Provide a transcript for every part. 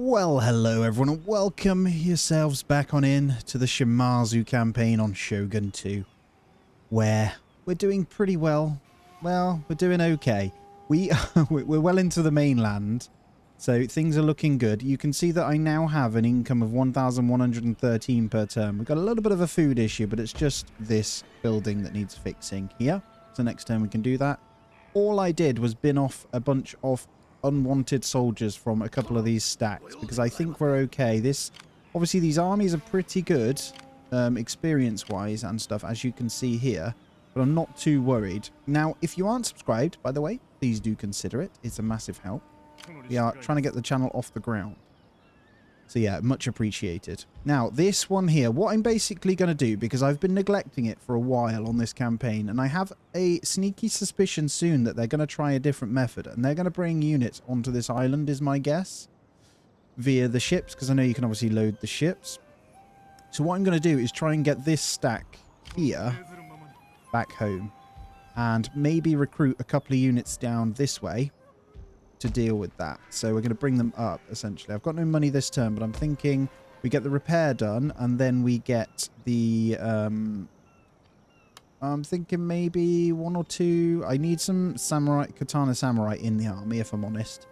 Well, hello everyone and welcome yourselves back on in to the Shimazu campaign on Shogun 2, where we're doing pretty well. Well, we're doing okay. We're well into the mainland, so things are looking good. You can see that I now have an income of 1,113 per term. We've got a little bit of a food issue, but it's just this building that needs fixing here. So next time we can do that. All I did was bin off a bunch of unwanted soldiers from a couple of these stacks because I think we're okay. Obviously these armies are pretty good experience wise and stuff, as you can see here, but I'm not too worried. Now if you aren't subscribed, by the way, please do consider it. It's a massive help. We are trying to get the channel off the ground, so yeah, much appreciated. Now this one here, what I'm basically going to do, because I've been neglecting it for a while on this campaign, and I have a sneaky suspicion soon that they're going to try a different method, and they're going to bring units onto this island is my guess, via the ships, because I know you can obviously load the ships. So what I'm going to do is try and get this stack here back home, and maybe recruit a couple of units down this way to deal with that. So we're going to bring them up, essentially. I've got no money this turn, but I'm thinking we get the repair done, and then we get the I'm thinking maybe one or two. I need some katana samurai in the army, if I'm honest,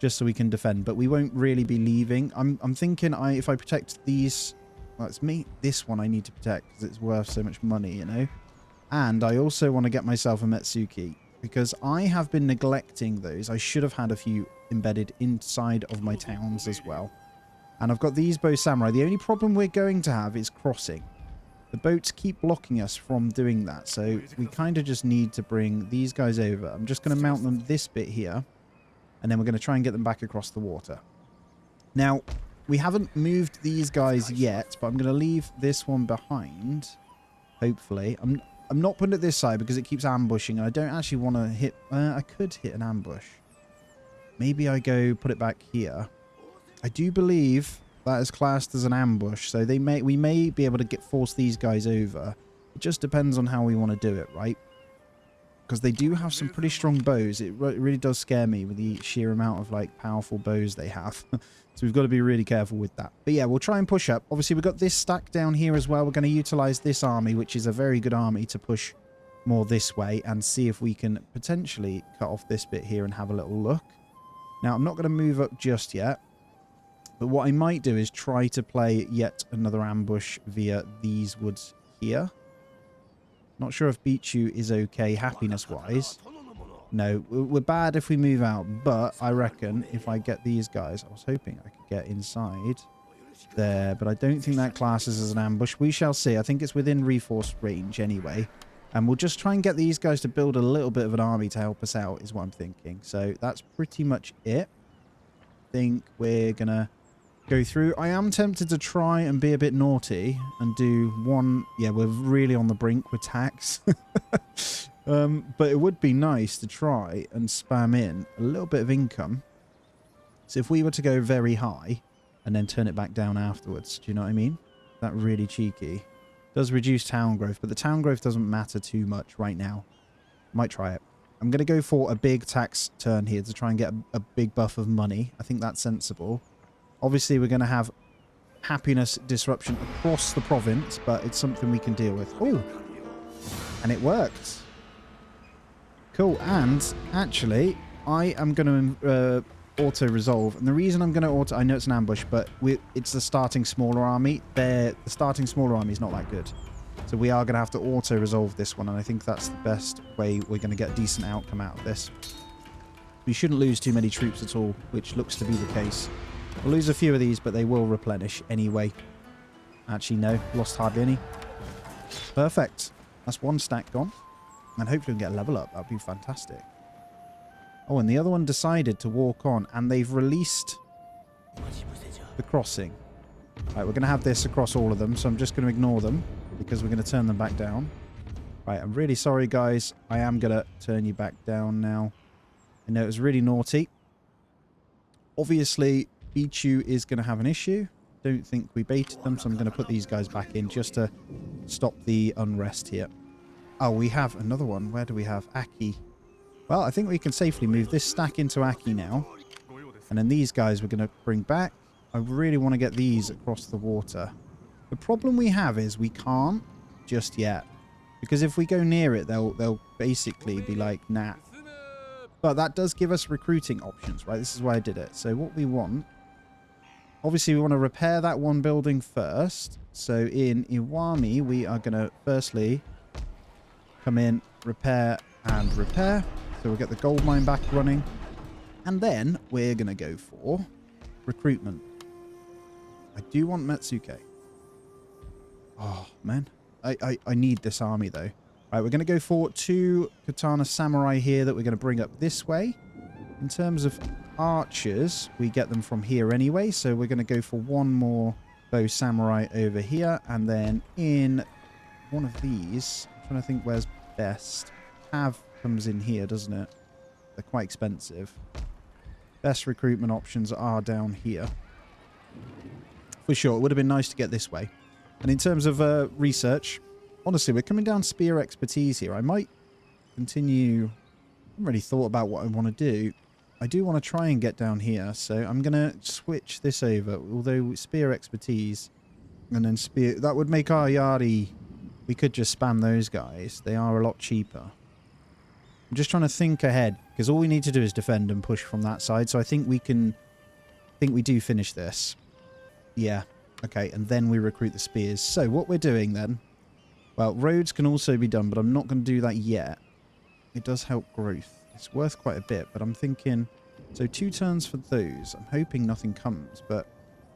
just so we can defend, but we won't really be leaving. I'm thinking if I protect these, well, it's me, this one I need to protect because it's worth so much money, you know. And I also want to get myself a Metsuki, because I have been neglecting those. I should have had a few embedded inside of my towns as well. And I've got these bow samurai. The only problem we're going to have is crossing. The boats keep blocking us from doing that, so we kind of just need to bring these guys over. I'm just going to mount them this bit here, and then we're going to try and get them back across the water. Now, we haven't moved these guys yet, but I'm going to leave this one behind, hopefully. I'm not putting it this side because it keeps ambushing, and I don't actually want to hit... I could hit an ambush. Maybe I go put it back here. I do believe that is classed as an ambush, so we may be able to force these guys over. It just depends on how we want to do it, right? Because they do have some pretty strong bows. It really does scare me with the sheer amount of like powerful bows they have. So we've got to be really careful with that. But yeah, we'll try and push up. Obviously, we've got this stack down here as well. We're going to utilize this army, which is a very good army, to push more this way and see if we can potentially cut off this bit here and have a little look. Now, I'm not going to move up just yet, but what I might do is try to play yet another ambush via these woods here. Not sure if Kyushu is okay happiness-wise. No, we're bad if we move out, but I reckon if I get these guys... I was hoping I could get inside there, but I don't think that classes as an ambush. We shall see. I think it's within reinforced range anyway. And we'll just try and get these guys to build a little bit of an army to help us out, is what I'm thinking. So that's pretty much it. I think we're going to go through. I am tempted to try and be a bit naughty and do one... Yeah, we're really on the brink with tax. But it would be nice to try and spam in a little bit of income. So if we were to go very high and then turn it back down afterwards, do you know what I mean? That really cheeky. Does reduce town growth, but the town growth doesn't matter too much right now. Might try it. I'm going to go for a big tax turn here to try and get a big buff of money. I think that's sensible. Obviously, we're going to have happiness disruption across the province, but it's something we can deal with. Oh, and it worked. Cool. And actually, I am going to auto-resolve. And the reason I'm going to auto... I know it's an ambush, but it's the starting smaller army. The starting smaller army is not that good. So we are going to have to auto-resolve this one, and I think that's the best way we're going to get a decent outcome out of this. We shouldn't lose too many troops at all, which looks to be the case. We'll lose a few of these, but they will replenish anyway. Actually, no. Lost hardly any. Perfect. That's one stack gone. And hopefully we can get a level up. That would be fantastic. Oh, and the other one decided to walk on, and they've released the crossing. Right, we're going to have this across all of them, so I'm just going to ignore them because we're going to turn them back down. Right, I'm really sorry, guys. I am going to turn you back down now. I know it was really naughty. Obviously, Kyushu is going to have an issue. Don't think we baited them, so I'm going to put these guys back in just to stop the unrest here. Oh, we have another one. Where do we have? Aki. Well, I think we can safely move this stack into Aki now. And then these guys we're going to bring back. I really want to get these across the water. The problem we have is we can't just yet. Because if we go near it, they'll basically be like, nah. But that does give us recruiting options, right? This is why I did it. So what we want... Obviously, we want to repair that one building first. So in Iwami, we are going to firstly come in, repair, and repair. So we'll get the gold mine back running. And then we're going to go for recruitment. I do want Matsuke. Oh, man. I need this army, though. All right, we're going to go for 2 Katana Samurai here that we're going to bring up this way. In terms of archers, we get them from here anyway. So we're going to go for 1 more bow samurai over here. And then in one of these, I'm trying to think where's best. Have comes in here, doesn't it? They're quite expensive. Best recruitment options are down here. For sure, it would have been nice to get this way. And in terms of research, honestly, we're coming down spear expertise here. I might continue... I haven't really thought about what I want to do. I do want to try and get down here, so I'm going to switch this over. Although spear expertise and then spear... That would make our Yari... We could just spam those guys. They are a lot cheaper. I'm just trying to think ahead, because all we need to do is defend and push from that side. So I think we can... I think we do finish this. Yeah. Okay, and then we recruit the spears. So what we're doing then... Well, roads can also be done, but I'm not going to do that yet. It does help growth. It's worth quite a bit, but I'm thinking... So 2 turns for those. I'm hoping nothing comes, but...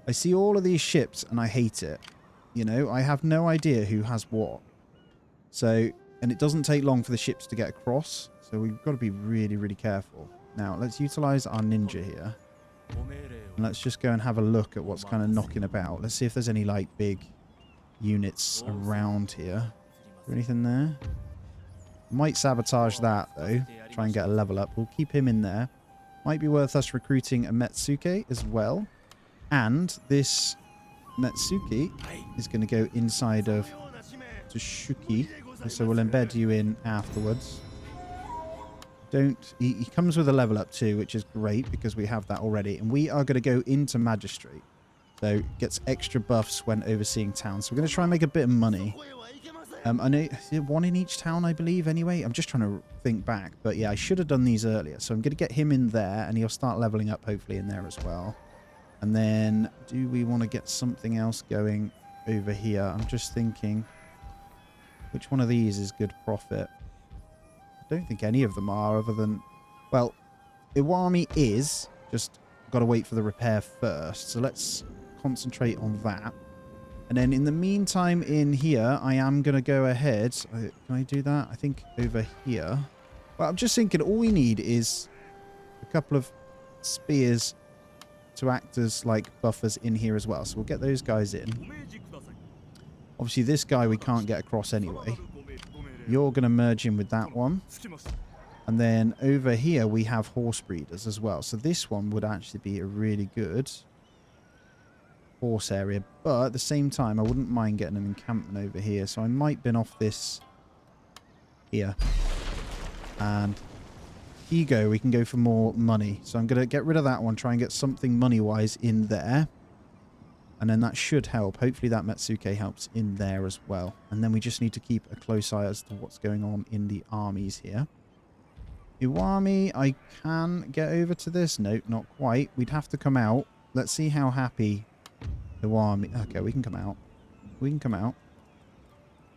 I see all of these ships, and I hate it. You know, I have no idea who has what. So... And it doesn't take long for the ships to get across, so we've got to be really, really careful. Now, let's utilize our ninja here. And let's just go and have a look at what's kind of knocking about. Let's see if there's any, like, big units around here. Is there anything there? Might sabotage that, though. Try and get a level up. We'll keep him in there. Might be worth us recruiting a Metsuke as well. And this Metsuke is going to go inside of Tsushuki. So we'll embed you in afterwards. He comes with a level up too, which is great because we have that already. And we are going to go into Magistrate. So gets extra buffs when overseeing towns. So we're going to try and make a bit of money. I know, is it 1 in each town, I believe, anyway? I'm just trying to think back. But yeah, I should have done these earlier. So I'm going to get him in there and he'll start leveling up hopefully in there as well. And then do we want to get something else going over here? I'm just thinking... Which one of these is good profit? I don't think any of them are other than... Well, Iwami is. Just got to wait for the repair first. So let's concentrate on that. And then in the meantime in here, I am going to go ahead. Can I do that? I think over here. Well, I'm just thinking all we need is a couple of spears to act as like buffers in here as well. So we'll get those guys in. Obviously, this guy we can't get across anyway. You're going to merge in with that one. And then over here, we have horse breeders as well. So this one would actually be a really good horse area. But at the same time, I wouldn't mind getting an encampment over here. So I might bin off this here. And here you go. We can go for more money. So I'm going to get rid of that one. Try and get something money-wise in there. And then that should help. Hopefully that Metsuke helps in there as well. And then we just need to keep a close eye as to what's going on in the armies here. Iwami, I can get over to this. No, not quite. We'd have to come out. Let's see how happy Iwami... Okay, we can come out. We can come out.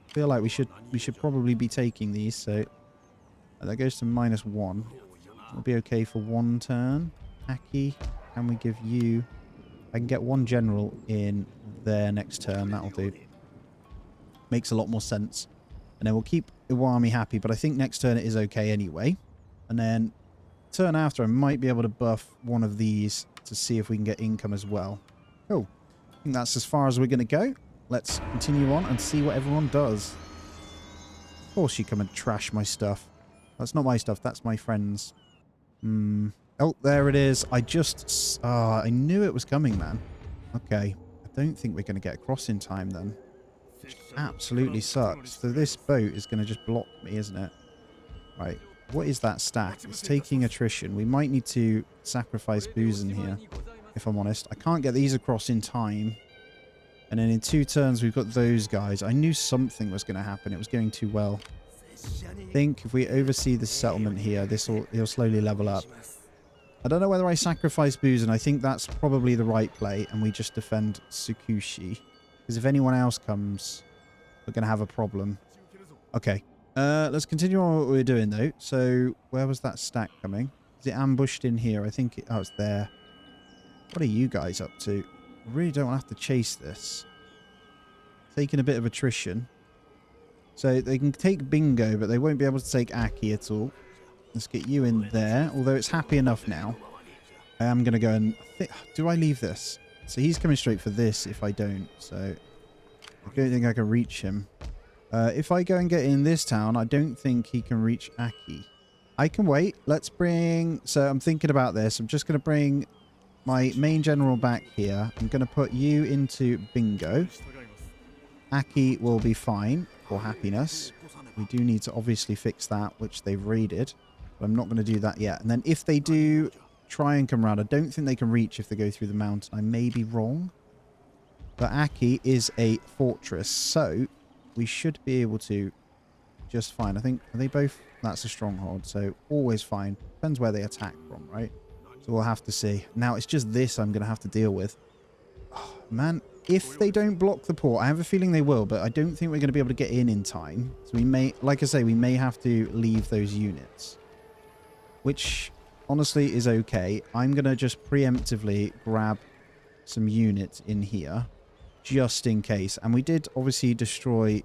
I feel like we should probably be taking these. So that goes to -1. It'll be okay for 1 turn. Aki, can we give you... I can get 1 general in there next turn. That'll do. Makes a lot more sense. And then we'll keep Iwami happy. But I think next turn it is okay anyway. And then turn after, I might be able to buff one of these to see if we can get income as well. Cool. I think that's as far as we're going to go. Let's continue on and see what everyone does. Of course you come and trash my stuff. That's not my stuff. That's my friend's. Oh, there it is. I knew it was coming, man. Okay. I don't think we're going to get across in time then. Which absolutely sucks. So this boat is going to just block me, isn't it? Right. What is that stack? It's taking attrition. We might need to sacrifice booze in here. if I'm honest. I can't get these across in time. And then in 2 turns, we've got those guys. I knew something was going to happen. It was going too well. I think if we oversee the settlement here, he'll slowly level up. I don't know whether I sacrifice Buzan. I think that's probably the right play. And we just defend Tsukushi. Because if anyone else comes, we're going to have a problem. Okay. Let's continue on what we're doing, though. So, where was that stack coming? Is it ambushed in here? I think oh, it's there. What are you guys up to? I really don't have to chase this. Taking a bit of attrition. So, they can take Bingo, but they won't be able to take Aki at all. Let's get you in there. Although it's happy enough now. I am going to go and... do I leave this? So, he's coming straight for this if I don't. So, I don't think I can reach him. If I go and get in this town, I don't think he can reach Aki. I can wait. Let's bring... So I'm thinking about this. I'm just going to bring my main general back here. I'm going to put you into Bingo. Aki will be fine for happiness. We do need to obviously fix that, which they've raided. But I'm not going to do that yet. And then if they do try and come around, I don't think they can reach if they go through the mountain. I may be wrong. But Aki is a fortress, so... we should be able to just fine. I think, are they both? That's a stronghold, so always fine. Depends where they attack from, right? So we'll have to see. Now, it's just this I'm going to have to deal with. Oh, man, if they don't block the port, I have a feeling they will, but I don't think we're going to be able to get in time. So we may, like I say, we may have to leave those units. Which, honestly, is okay. I'm going to just preemptively grab some units in here. Just in case. And we did obviously destroy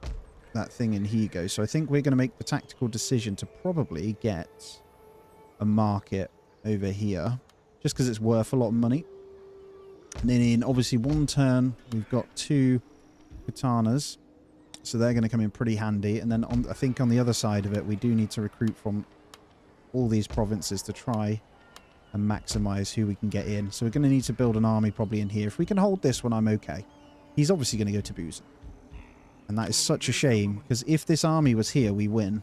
that thing in Higo. So I think we're going to make the tactical decision to probably get a market over here. Just because it's worth a lot of money. And then in obviously 1 turn, we've got 2 katanas. So they're going to come in pretty handy. And then I think on the other side of it, we do need to recruit from all these provinces to try and maximize who we can get in. So we're going to need to build an army probably in here. If we can hold this one, I'm okay. He's obviously going to go to Buzan. And that is such a shame, because if this army was here, we win.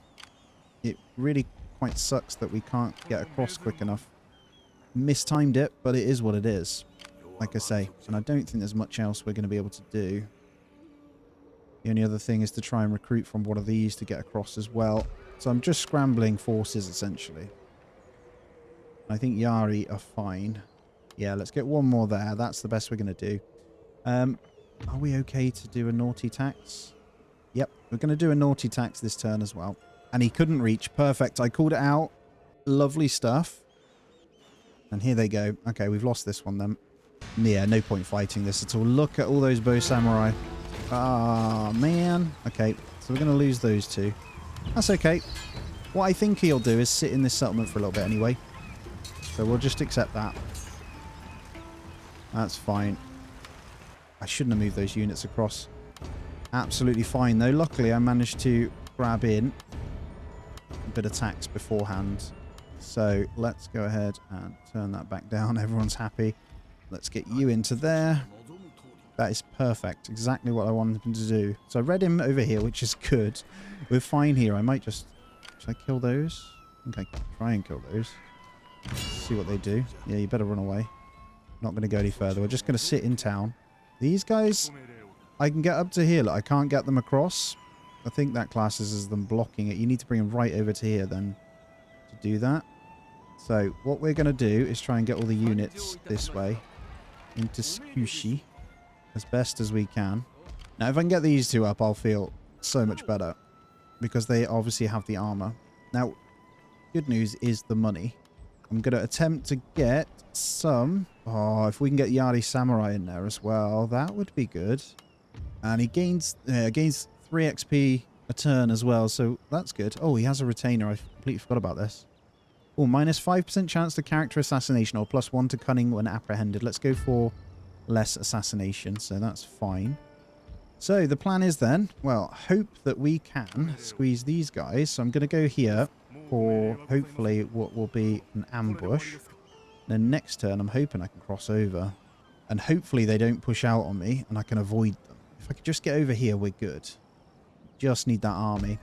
It really quite sucks that we can't get across quick enough. Mistimed it, but it is what it is. Like I say. And I don't think there's much else we're going to be able to do. The only other thing is to try and recruit from one of these to get across as well. So I'm just scrambling forces, essentially. I think Yari are fine. Yeah, let's get one more there. That's the best we're going to do. Are we okay to do a naughty tax? Yep, we're going to do a naughty tax this turn as well. And he couldn't reach. Perfect. I called it out. Lovely stuff. And here they go. Okay, we've lost this one then. Yeah, no point fighting this at all. Look at all those bow samurai. Ah, man. Okay, so we're going to lose those 2. That's okay. What I think he'll do is sit in this settlement for a little bit anyway. So we'll just accept that. That's fine. I shouldn't have moved those units across. Absolutely fine, though. Luckily, I managed to grab in a bit of tax beforehand. So let's go ahead and turn that back down. Everyone's happy. Let's get you into there. That is perfect. Exactly what I wanted him to do. So I read him over here, which is good. We're fine here. I might just... should I kill those? I think I can try and kill those. See what they do. Yeah, you better run away. Not going to go any further. We're just going to sit in town. These guys, I can get up to here. Look, I can't get them across. I think that classes as them blocking it. You need to bring them right over to here then to do that. So what we're going to do is try and get all the units this way into Kyushu as best as we can. Now, if I can get these 2 up, I'll feel so much better because they obviously have the armor. Now, good news is the money. I'm going to attempt to get some... oh, if we can get Yari Samurai in there as well, that would be good. And he gains 3 XP a turn as well, so that's good. Oh, he has a retainer. I completely forgot about this. Oh, minus 5% chance to character assassination or +1 to cunning when apprehended. Let's go for less assassination, so that's fine. So the plan is then, well, hope that we can squeeze these guys. So I'm going to go here for hopefully what will be an ambush. Then next turn, I'm hoping I can cross over. And hopefully they don't push out on me and I can avoid them. If I could just get over here, we're good. Just need that army.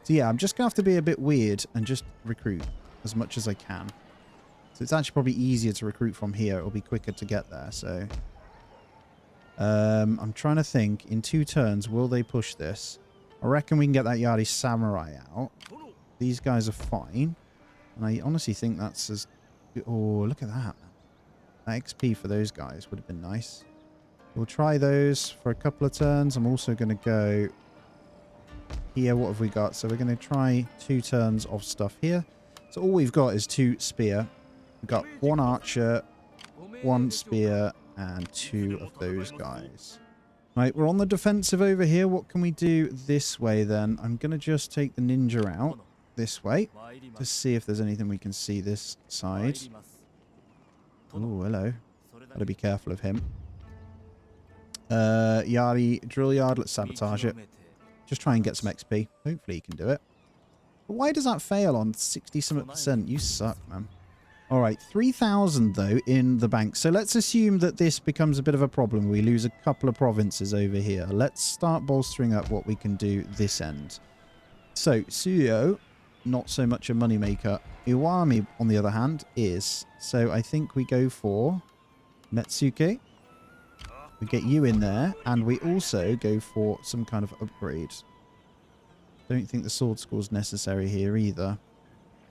So yeah, I'm just going to have to be a bit weird and just recruit as much as I can. So it's actually probably easier to recruit from here. It'll be quicker to get there. So I'm trying to think. In 2 turns, will they push this? I reckon we can get that Yari Samurai out. These guys are fine. And I honestly think that's as... Oh, look at that. That XP for those guys would have been nice. We'll try those for a couple of turns. I'm also going to go here. What have we got? So we're going to try 2 turns of stuff here. So all we've got is 2 spear. We've got 1 archer, 1 spear, and 2 of those guys. Right, we're on the defensive over here. What can we do this way then? I'm going to just take the ninja out this way to see if there's anything we can see this side. Oh, hello. Gotta be careful of him. Yari, drill yard, let's sabotage it. Just try and get some XP. Hopefully he can do it. But why does that fail on 60-something%? You suck, man. Alright, 3,000 though in the bank. So let's assume that this becomes a bit of a problem. We lose a couple of provinces over here. Let's start bolstering up what we can do this end. So, Suyo, not so much a moneymaker. Iwami, on the other hand, is. So I think we go for Metsuke. We get you in there, and we also go for some kind of upgrade. Don't think the sword school is necessary here either.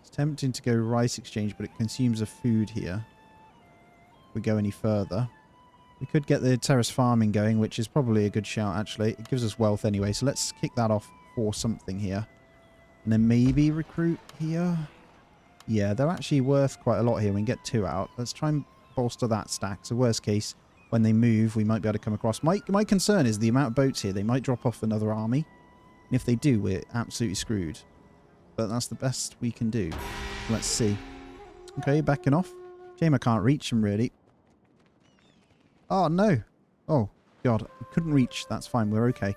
It's tempting to go rice exchange, but it consumes a food here. If we go any further. We could get the terrace farming going, which is probably a good shout, actually. It gives us wealth anyway, so let's kick that off for something here. And then maybe recruit here. Yeah, they're actually worth quite a lot here. We can get 2 out. Let's try and bolster that stack. So worst case, when they move, we might be able to come across. My concern is the amount of boats here. They might drop off another army. And if they do, we're absolutely screwed. But that's the best we can do. Let's see. Okay, backing off. Shame I can't reach them, really. Oh, no. Oh, God. I couldn't reach. That's fine. We're okay.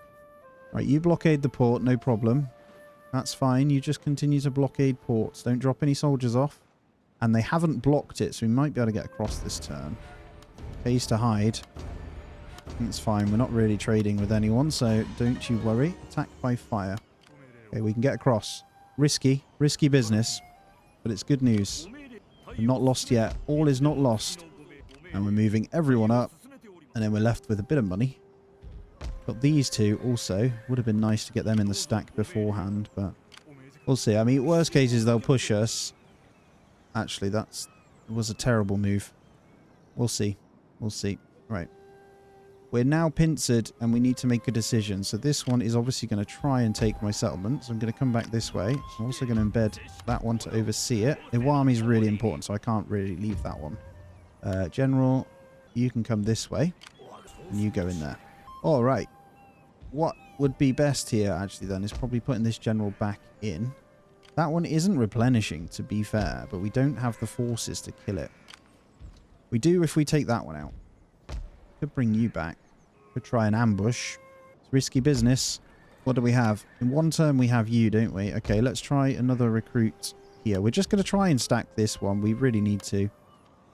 Right, you blockade the port. No problem. That's fine. You just continue to blockade ports. Don't drop any soldiers off. And they haven't blocked it, so we might be able to get across this turn. Pays to hide. It's fine. We're not really trading with anyone, so don't you worry. Attack by fire. Okay, we can get across. Risky business, but it's good news. We're not lost yet. All is not lost. And we're moving everyone up, and then we're left with a bit of money. But these 2 also. Would have been nice to get them in the stack beforehand, but we'll see. I mean, worst case is they'll push us. Actually, that was a terrible move. We'll see. We'll see. Right. We're now pincered, and we need to make a decision. So this one is obviously going to try and take my settlement. So I'm going to come back this way. I'm also going to embed that one to oversee it. Iwami is really important, so I can't really leave that one. General, you can come this way, and you go in there. All right. What would be best here, actually, then, is probably putting this general back in. That one isn't replenishing, to be fair, but we don't have the forces to kill it. We do if we take that one out. Could bring you back. Could try an ambush. It's risky business. What do we have? In 1 turn, we have you, don't we? Okay, let's try another recruit here. We're just going to try and stack this one. We really need to.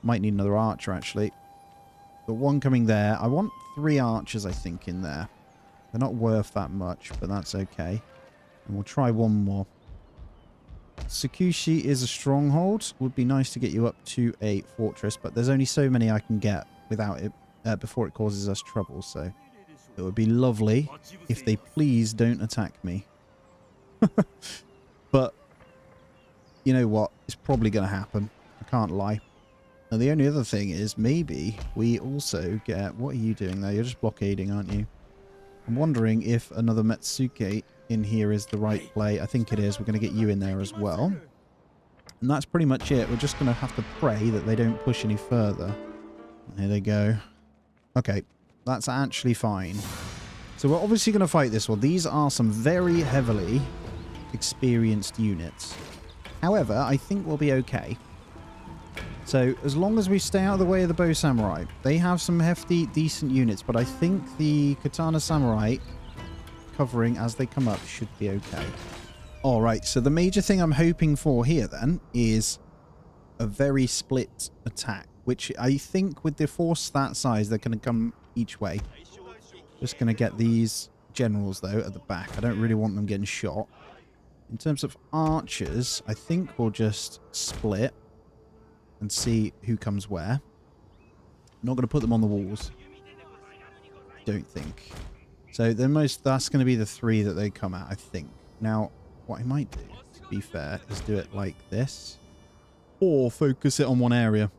Might need another archer, actually. But 1 coming there. I want 3 archers, I think, in there. They're not worth that much, but that's okay. And we'll try 1 more. Tsukushi is a stronghold. Would be nice to get you up to a fortress, but there's only so many I can get without it before it causes us trouble, so it would be lovely if they please don't attack me. But you know what? It's probably going to happen. I can't lie. Now, the only other thing is maybe we also get... What are you doing there? You're just blockading, aren't you? I'm wondering if another Metsuke in here is the right play. I think it is. We're going to get you in there as well. And that's pretty much it. We're just going to have to pray that they don't push any further. There they go. Okay. That's actually fine. So we're obviously going to fight this one. These are some very heavily experienced units. However, I think we'll be okay. So, as long as we stay out of the way of the bow samurai, they have some hefty, decent units, but I think the katana samurai covering as they come up should be okay. Alright, so the major thing I'm hoping for here then is a very split attack, which I think with the force that size, they're going to come each way. Just going to get these generals, though, at the back. I don't really want them getting shot. In terms of archers, I think we'll just split. and see who comes where. I'm not going to put them on the walls. Don't think. So that's going to be the 3 that they come at, I think. Now, what I might do, to be fair, is do it like this. Or focus it on one area.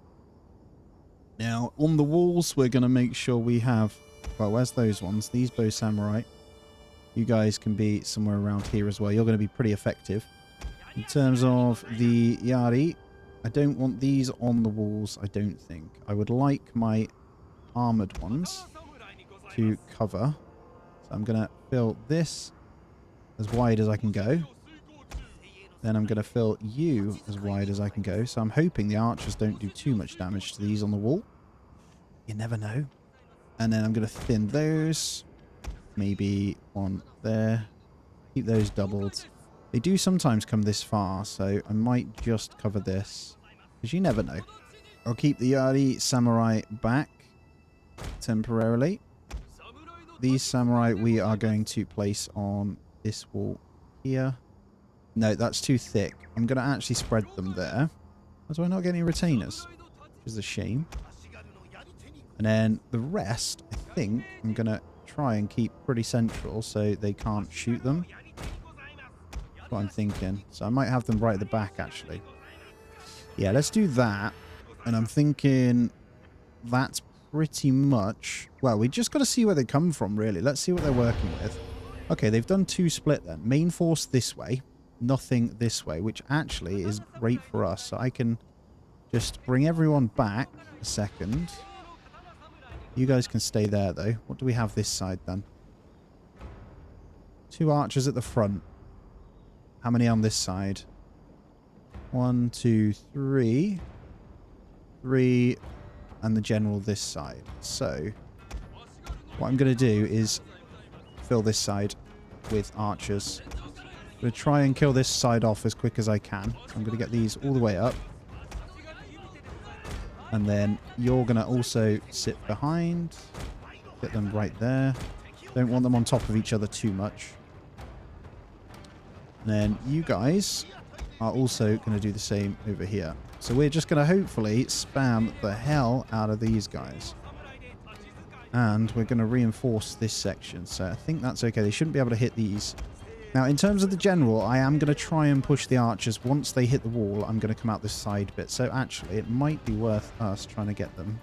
Now, on the walls, we're going to make sure we have... Well, where's those ones? These bow samurai. You guys can be somewhere around here as well. You're going to be pretty effective. In terms of the yari, I don't want these on the walls, I don't think. I would like my armoured ones to cover. So I'm going to fill this as wide as I can go. Then I'm going to fill you as wide as I can go. So I'm hoping the archers don't do too much damage to these on the wall. You never know. And then I'm going to thin those. Maybe one there. Keep those doubled. They do sometimes come this far, so I might just cover this. Because you never know. I'll keep the Yari Samurai back temporarily. These samurai we are going to place on this wall here. No, that's too thick. I'm going to actually spread them there. Why do I not get any retainers? Which is a shame. And then the rest, I think, I'm going to try and keep pretty central so they can't shoot them. That's what I'm thinking. So I might have them right at the back, actually. Yeah, let's do that. And I'm thinking that's pretty much... Well, we just got to see where they come from, really. Let's see what they're working with. Okay, they've done 2 split then. Main force this way. Nothing this way, which actually is great for us. So I can just bring everyone back a second. You guys can stay there, though. What do we have this side, then? 2 archers at the front. How many on this side? 1, 2, 3. 3, and the general this side. So, what I'm going to do is fill this side with archers. I'm going to try and kill this side off as quick as I can. I'm going to get these all the way up. And then you're going to also sit behind. Get them right there. Don't want them on top of each other too much. And then you guys are also going to do the same over here. So we're just going to hopefully spam the hell out of these guys. And we're going to reinforce this section. So I think that's okay. They shouldn't be able to hit these. Now, in terms of the general, I am going to try and push the archers. Once they hit the wall, I'm going to come out this side bit. So actually, it might be worth us trying to get them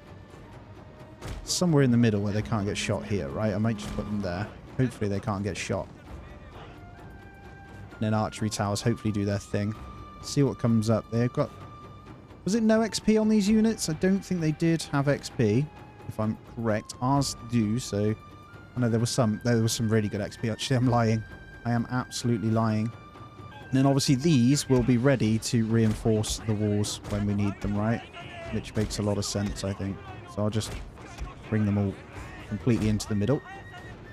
somewhere in the middle where they can't get shot here, right? I might just put them there. Hopefully, they can't get shot. And then archery towers hopefully do their thing. See what comes up. They've got... Was it no XP on these units? I don't think they did have XP, if I'm correct. Ours do, so... I know there was some really good XP. Actually, I'm lying. I am absolutely lying. And then obviously these will be ready to reinforce the walls when we need them, right? Which makes a lot of sense, I think. So I'll just bring them all completely into the middle.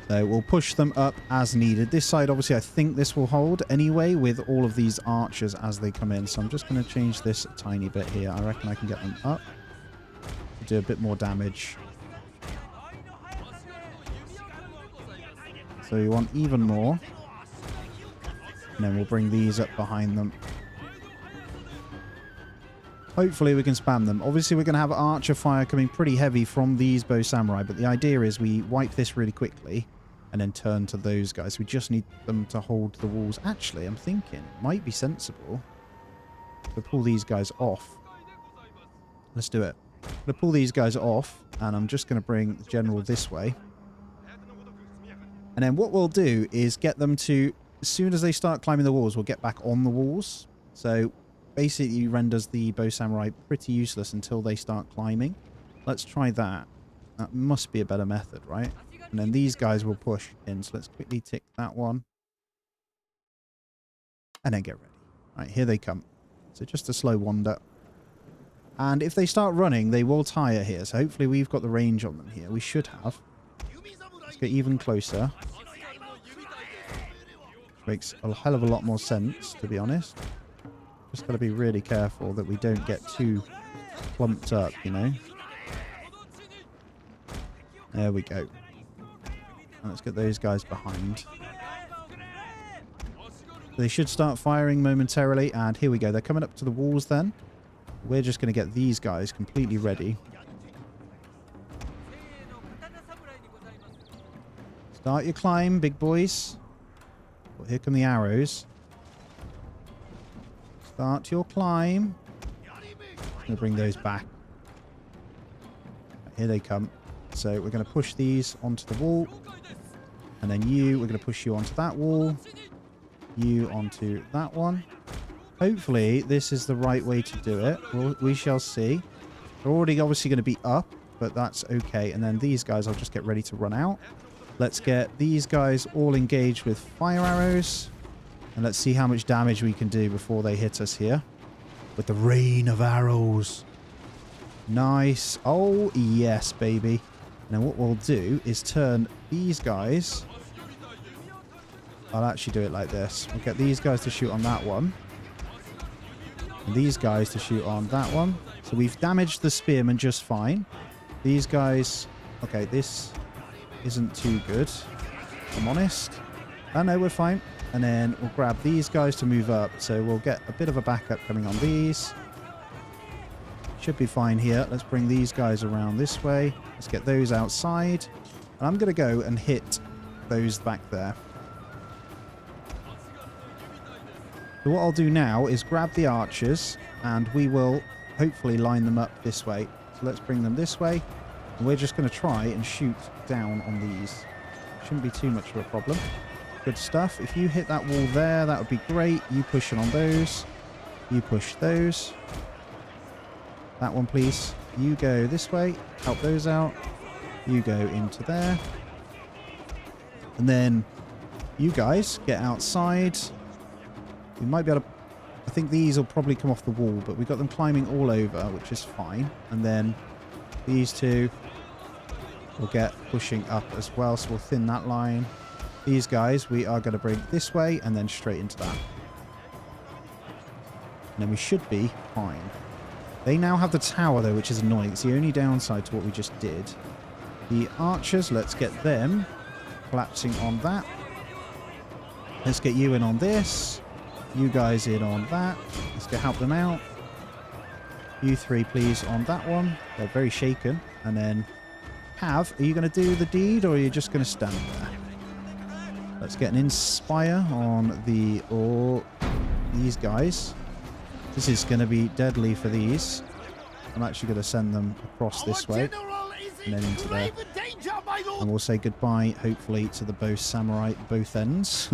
So we'll push them up as needed. This side, obviously, I think this will hold anyway with all of these archers as they come in. So I'm just going to change this a tiny bit here. I reckon I can get them up to do a bit more damage. So we want even more. And then we'll bring these up behind them. Hopefully we can spam them. Obviously we're going to have archer fire coming pretty heavy from these bow samurai. But the idea is we wipe this really quickly and then turn to those guys. We just need them to hold the walls. Actually, I'm thinking it might be sensible to pull these guys off. Let's do it. I'm going to pull these guys off. And I'm just going to bring the general this way. And then what we'll do is get them to... As soon as they start climbing the walls, we'll get back on the walls. So basically renders the bow samurai pretty useless until they start climbing. Let's try that. That must be a better method, right? And then these guys will push in. So let's quickly tick that one. And then get ready. Right, here they come. So just a slow wander. And if they start running, they will tire here. So hopefully we've got the range on them here. We should have. Let's get even closer. Makes a hell of a lot more sense, to be honest. Just got to be really careful that we don't get too clumped up, you know. There we go. And let's get those guys behind. They should start firing momentarily, and here we go. They're coming up to the walls then. We're just going to get these guys completely ready. Start your climb, big boys. Well, here come the arrows. Start your climb. I'm going to bring those back. Here they come. So we're going to push these onto the wall. And then we're going to push you onto that wall. You onto that one. Hopefully this is the right way to do it. We shall see. They're already obviously going to be up, but that's okay. And then these guys, I'll just get ready to run out. Let's get these guys all engaged with fire arrows. And let's see how much damage we can do before they hit us here. With the rain of arrows. Nice. Oh, yes, baby. And then what we'll do is turn these guys. I'll actually do it like this. We'll get these guys to shoot on that one. And these guys to shoot on that one. So we've damaged the spearmen just fine. These guys... Okay, this isn't too good, if I'm honest. Oh, no, we're fine. And then we'll grab these guys to move up. So we'll get a bit of a backup coming on these. Should be fine here. Let's bring these guys around this way. Let's get those outside. And I'm going to go and hit those back there. So what I'll do now is grab the archers and we will hopefully line them up this way. So let's bring them this way. And we're just going to try and shoot down on these. Shouldn't be too much of a problem. Good stuff. If you hit that wall there, that would be great. You push it on those. You push those. That one, please. You go this way. Help those out. You go into there. And then you guys get outside. We might be able to... I think these will probably come off the wall, but we've got them climbing all over, which is fine. And then these two will get pushing up as well, so we'll thin that line. These guys we are going to bring this way and then straight into that. And then we should be fine. They now have the tower, though, which is annoying. It's the only downside to what we just did. The archers, let's get them collapsing on that. Let's get you in on this. You guys in on that. Let's go help them out. You three, please, on that one. They're very shaken. And then, are you going to do the deed, or are you just going to stand there? Let's get an inspire on these guys. This is going to be deadly for these. I'm actually going to send them across this way. And then into there. And we'll say goodbye, hopefully, to the both samurai at both ends.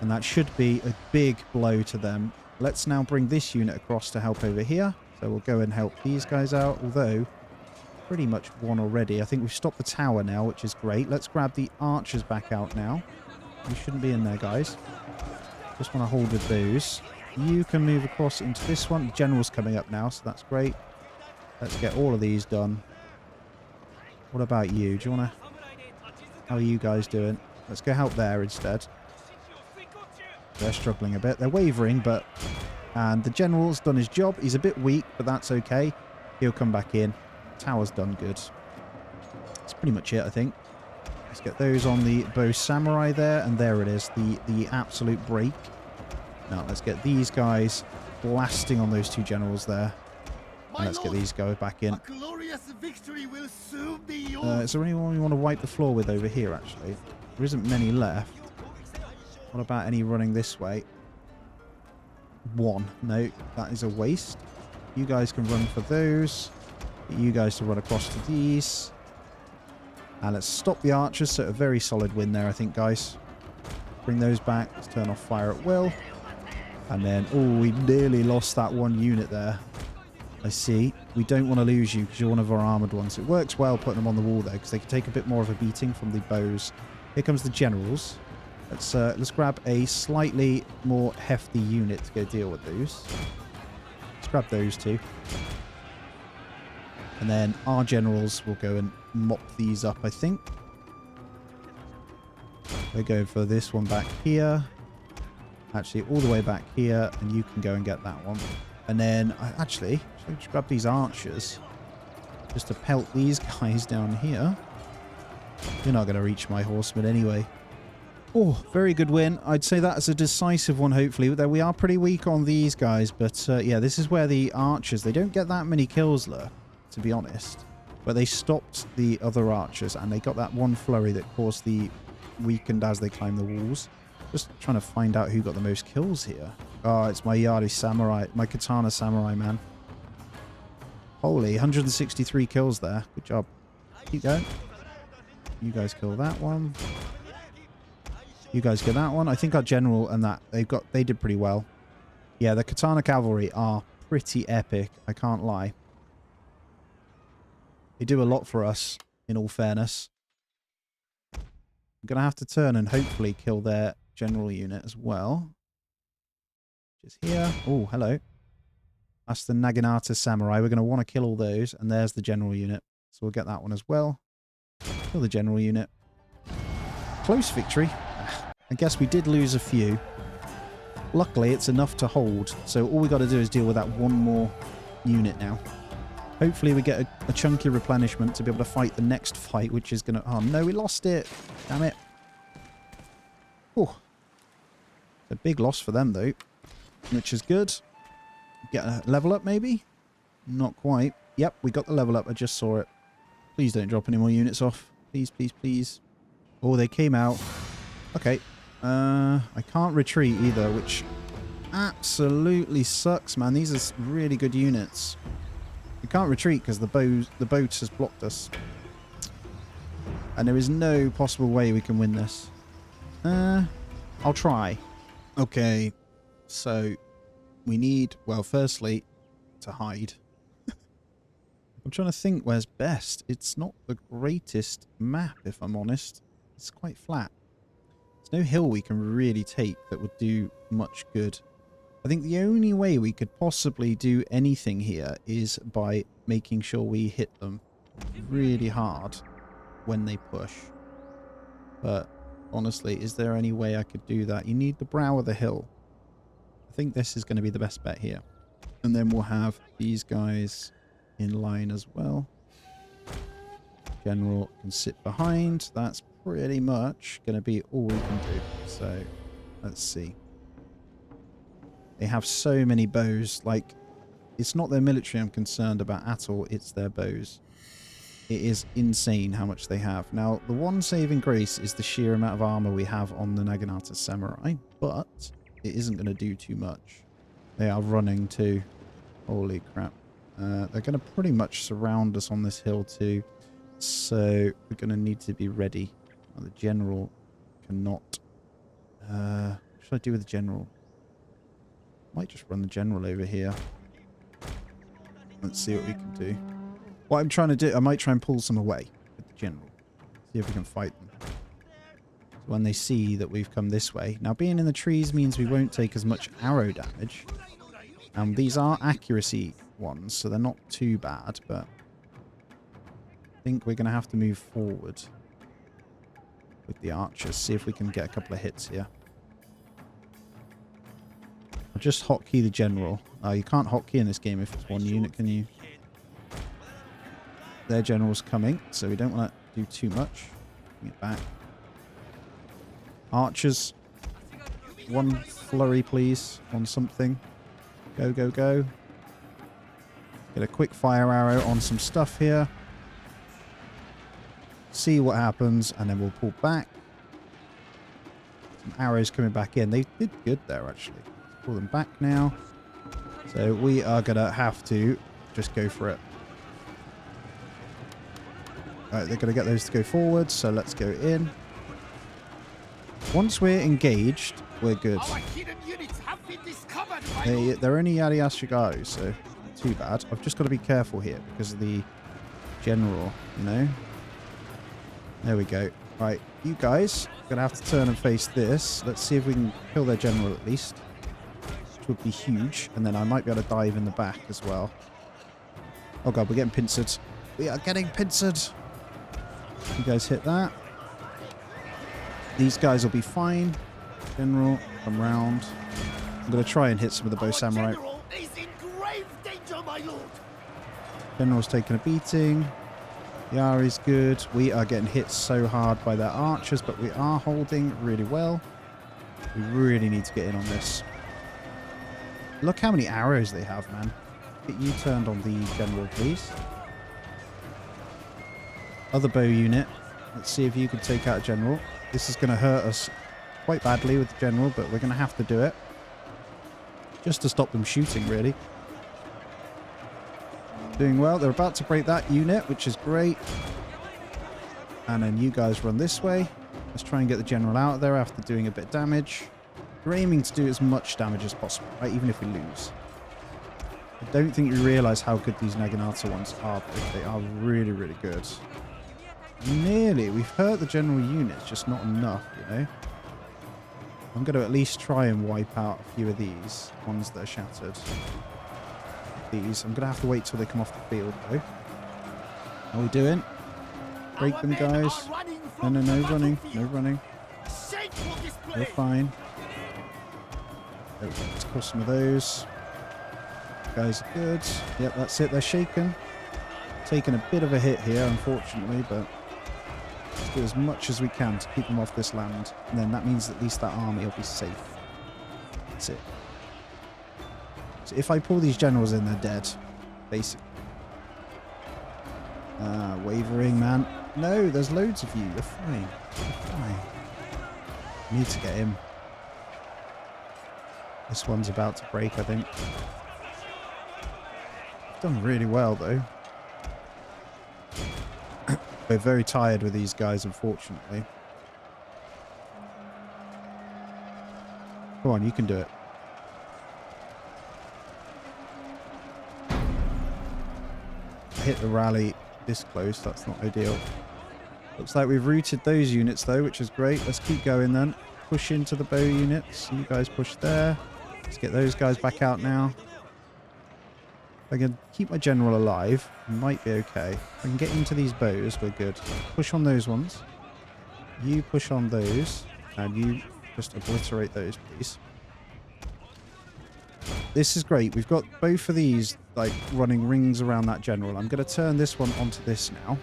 And that should be a big blow to them. Let's now bring this unit across to help over here. So we'll go and help these guys out. Although, pretty much won already. I think we've stopped the tower now, which is great. Let's grab the archers back out now. You shouldn't be in there, guys. Just want to hold with those. You can move across into this one. The general's coming up now, so that's great. Let's get all of these done. What about you? Do you want to... How are you guys doing? Let's go help there instead. They're struggling a bit. They're wavering, but... And the general's done his job. He's a bit weak, but that's okay. He'll come back in. Tower's done good. That's pretty much it, I think. Let's get those on the bow samurai there. And there it is. The absolute break. Now, let's get these guys blasting on those two generals there. And let's get these guys back in. Is there anyone we want to wipe the floor with over here, actually? There isn't many left. What about any running this way? One. No, that is a waste. You guys can run for those. Get you guys to run across to these. And let's stop the archers. So a very solid win there, I think, guys. Bring those back. Let's turn off fire at will. And then, oh, we nearly lost that one unit there. I see. We don't want to lose you because you're one of our armoured ones. It works well putting them on the wall, though, because they can take a bit more of a beating from the bows. Here comes the generals. Let's grab a slightly more hefty unit to go deal with those. Let's grab those two. And then our generals will go and mop these up, I think. We're going for this one back here. Actually, all the way back here, and you can go and get that one. And then, actually, should I just grab these archers? Just to pelt these guys down here. You're not going to reach my horsemen anyway. Oh, very good win. I'd say that is a decisive one, hopefully. Though we are pretty weak on these guys. But yeah, this is where the archers, they don't get that many kills, though, to be honest. But they stopped the other archers, and they got that one flurry that caused the weakened as they climb the walls. Just trying to find out who got the most kills here. Oh, it's my Yari Samurai, my Katana Samurai, man. Holy, 163 kills there. Good job. Keep going. You guys kill that one. You guys get that one. I think our general and that, they did pretty well. Yeah, the Katana Cavalry are pretty epic, I can't lie. They do a lot for us, in all fairness. I'm going to have to turn and hopefully kill their general unit as well. Just here. Oh, hello. That's the Naginata Samurai. We're going to want to kill all those. And there's the general unit. So we'll get that one as well. Kill the general unit. Close victory. I guess we did lose a few. Luckily, it's enough to hold. So all we got to do is deal with that one more unit now. Hopefully we get a chunky replenishment to be able to fight the next fight, which is going to... Oh, no, we lost it. Damn it. Oh. It's a big loss for them, though, which is good. Get a level up, maybe? Not quite. Yep, we got the level up. I just saw it. Please don't drop any more units off. Please, please, please. Oh, they came out. Okay. I can't retreat either, which absolutely sucks, man. These are really good units. We can't retreat because the boat has blocked us. And there is no possible way we can win this. I'll try. Okay. So, we need, well, firstly, to hide. I'm trying to think where's best. It's not the greatest map, if I'm honest. It's quite flat. There's no hill we can really take that would do much good. I think the only way we could possibly do anything here is by making sure we hit them really hard when they push. But honestly, is there any way I could do that? You need the brow of the hill. I think this is going to be the best bet here. And then we'll have these guys in line as well. General can sit behind. That's pretty much going to be all we can do. So, let's see. They have so many bows. Like, it's not their military I'm concerned about at all. It's their bows. It is insane how much they have. Now, the one saving grace is the sheer amount of armor we have on the Naginata Samurai. But it isn't going to do too much. They are running too. Holy crap. They're going to pretty much surround us on this hill too. So, we're going to need to be ready. The general cannot... what should I do with the general? Might just run the general over here. Let's see what we can do. What I'm trying to do, I might try and pull some away with the general. See if we can fight them. So when they see that we've come this way. Now, being in the trees means we won't take as much arrow damage. These are accuracy ones, so they're not too bad, but I think we're going to have to move forward with the archers. See if we can get a couple of hits here. I'll just hotkey the general. You can't hotkey in this game if it's one unit, can you? Their general's coming, so we don't want to do too much. Bring it back. Archers. One flurry, please, on something. Go, go, go. Get a quick fire arrow on some stuff here. See what happens, and then we'll pull back. Some arrows coming back in. They did good there, actually. Let's pull them back now. So we are going to have to just go for it. Alright, they're going to get those to go forward, so let's go in. Once we're engaged, we're good. They're only Yari so not too bad. I've just got to be careful here because of the general, you know. There we go. Right, you guys are going to have to turn and face this. Let's see if we can kill their general at least, which would be huge. And then I might be able to dive in the back as well. Oh god, we're getting pincered. We are getting pincered. You guys hit that. These guys will be fine. General, come round. I'm going to try and hit some of the bow samurai. General's taking a beating. Yari's good. We are getting hit so hard by their archers, but we are holding really well. We really need to get in on this. Look how many arrows they have, man. Get you turned on the general, please. Other bow unit. Let's see if you can take out a general. This is going to hurt us quite badly with the general, but we're going to have to do it. Just to stop them shooting, really. Doing well. They're about to break that unit, which is great. And then you guys run this way. Let's try and get the general out of there after doing a bit of damage. We're aiming to do as much damage as possible, right? Even if we lose. I don't think you realise how good these Naginata ones are, but they are really, really good. Nearly. We've hurt the general units, just not enough, you know. I'm going to at least try and wipe out a few of these ones that are shattered. These. I'm going to have to wait till they come off the field, though. How are we doing? Break them, guys. No, no, no running. No running. You're fine. There we go. Let's kill some of those. Guys are good. Yep, that's it. They're shaken. Taking a bit of a hit here, unfortunately, but let's do as much as we can to keep them off this land. And then that means at least that army will be safe. That's it. So if I pull these generals in, they're dead. Basically. Wavering, man. No, there's loads of you. You're fine. You're fine. I need to get him. This one's about to break, I think. Done really well, though. We're very tired with these guys, unfortunately. Come on, you can do it. I hit the rally this close. That's not ideal. Looks like we've routed those units, though, which is great. Let's keep going, then. Push into the bow units. You guys push there. Let's get those guys back out now. If I can keep my general alive, I might be okay. If I can get into these bows, we're good. Push on those ones. You push on those. And you just obliterate those, please. This is great. We've got both of these, like, running rings around that general. I'm going to turn this one onto this now.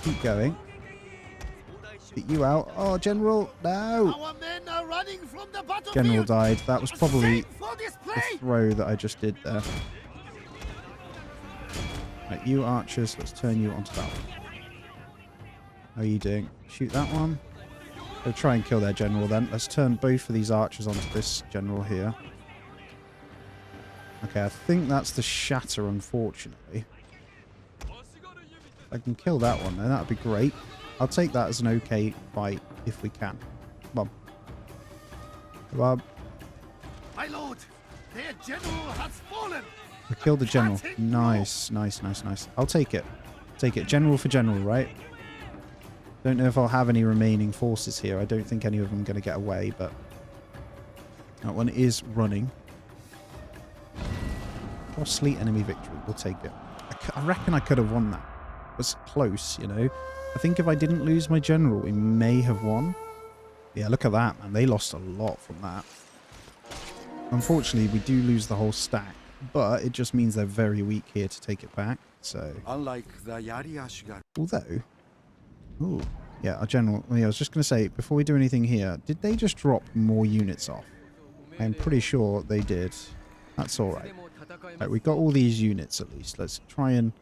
Keep going. Get you out. Oh, General, no! General died. That was probably the throw that I just did there. Right, you archers, let's turn you onto that one. How are you doing? Shoot that one. Go try and kill their general then. Let's turn both of these archers onto this general here. Okay, I think that's the shatter, unfortunately. If I can kill that one, then that'd be great. I'll take that as an okay fight if we can. Come on. Come on. My lord, their general has fallen. We killed the general. Nice, nice, nice, nice. I'll take it. Take it. General for general, right? Don't know if I'll have any remaining forces here. I don't think any of them are going to get away, but that one is running. Costly enemy victory. We'll take it. I reckon I could have won that. It was close, you know. I think if I didn't lose my general, we may have won. Yeah, look at that, man. They lost a lot from that. Unfortunately, we do lose the whole stack, but it just means they're very weak here to take it back. So, Unlike the Yari Ashigar. although, ooh, yeah, our general. Yeah, I was just going to say before we do anything here, did they just drop more units off? I'm pretty sure they did. That's all right. Right, we've got all these units at least. Let's try and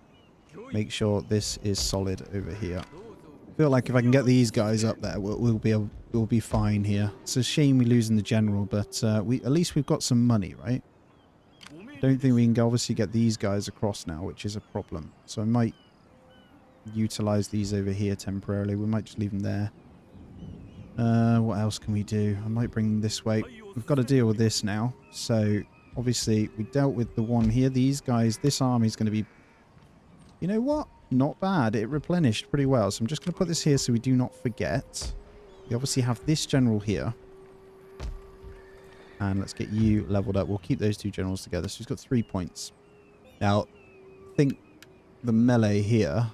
make sure this is solid over here. I feel like if I can get these guys up there, we'll be fine here. It's a shame we're losing the general, but at least we've got some money, right? Don't think we can obviously get these guys across now, which is a problem. So I might utilize these over here temporarily. We might just leave them there. What else can we do? I might bring them this way. We've got to deal with this now. So obviously we dealt with the one here. These guys, this army is going to be, you know what? Not bad. It replenished pretty well. So I'm just going to put this here so we do not forget. We obviously have this general here. And let's get you leveled up. We'll keep those two generals together. So he's got 3 points. Now, I think the melee here.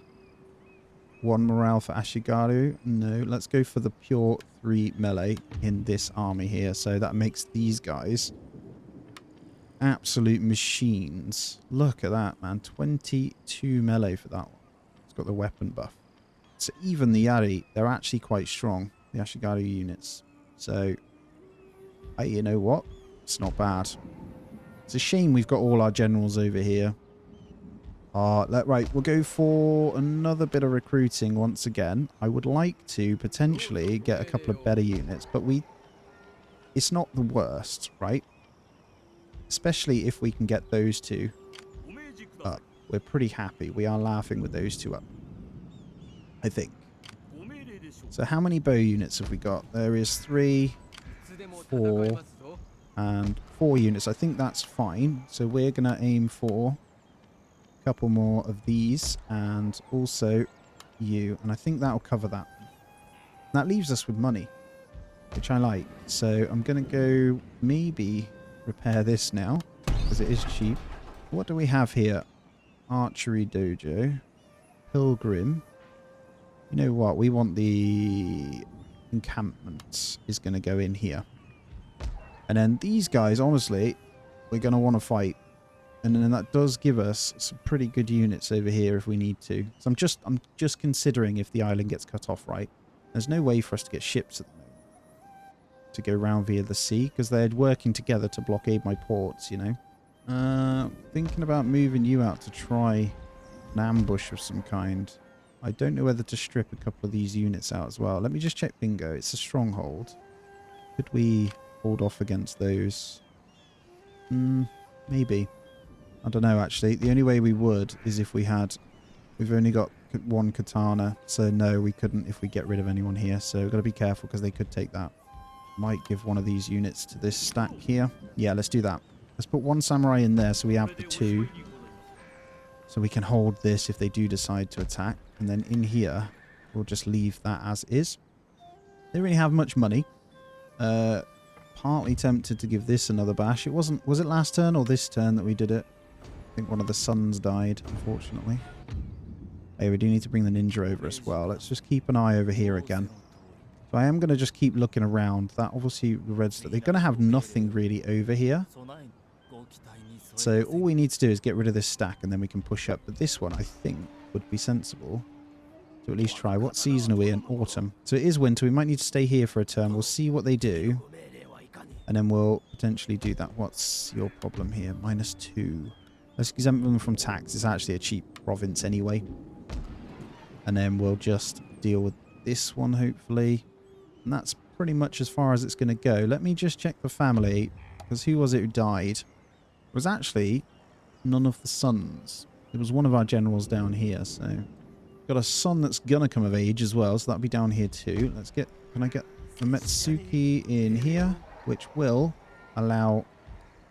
1 morale for Ashigaru. No, let's go for the pure 3 melee in this army here. So that makes these guys absolute machines. Look at that, man. 22 melee for that one. It's got the weapon buff. So even the Yari, they're actually quite strong, the Ashigaru units. So, you know what? It's not bad. It's a shame we've got all our generals over here. Right, we'll go for another bit of recruiting once again. I would like to potentially get a couple of better units, but it's not the worst, right? Especially if we can get those two up. We're pretty happy. We are laughing with those two up, I think. So how many bow units have we got? There is 3, 4, and 4 units. I think that's fine. So we're going to aim for a couple more of these and also you. And I think that'll cover that. That leaves us with money, which I like. So I'm going to go maybe repair this now because it is cheap. What do we have here? Archery dojo. Pilgrim. You know what? We want the encampments is going to go in here. And then these guys, honestly, we're going to want to fight. And then that does give us some pretty good units over here if we need to. So I'm just considering if the island gets cut off, right? There's no way for us to get ships at the moment to go round via the sea because they're working together to blockade my ports, you know. Thinking about moving you out to try an ambush of some kind. I don't know whether to strip a couple of these units out as well. Let me just check bingo. It's a stronghold. Could we hold off against those? Maybe. I don't know, actually. The only way we would is if we've only got 1 katana. So no, we couldn't if we get rid of anyone here. So we've got to be careful because they could take that. Might give one of these units to this stack here. Yeah, let's do that. Let's put 1 samurai in there so we have the 2. So we can hold this if they do decide to attack. And then in here, we'll just leave that as is. They don't really have much money. Partly tempted to give this another bash. Was it last turn or this turn that we did it? I think one of the sons died, unfortunately. Hey, we do need to bring the ninja over as well. Let's just keep an eye over here again. So I am going to just keep looking around. That obviously the reds, they're going to have nothing really over here. So all we need to do is get rid of this stack and then we can push up. But this one, I think, would be sensible to at least try. What season are we in? Autumn. So it is winter. We might need to stay here for a turn. We'll see what they do. And then we'll potentially do that. What's your problem here? -2. Let's exempt them from tax. It's actually a cheap province anyway. And then we'll just deal with this one, hopefully. And that's pretty much as far as it's going to go. Let me just check the family. Because who was it who died? It was actually none of the sons. It was one of our generals down here. So got a son that's going to come of age as well. So that'll be down here too. Can I get the Metsuki in here? Which will allow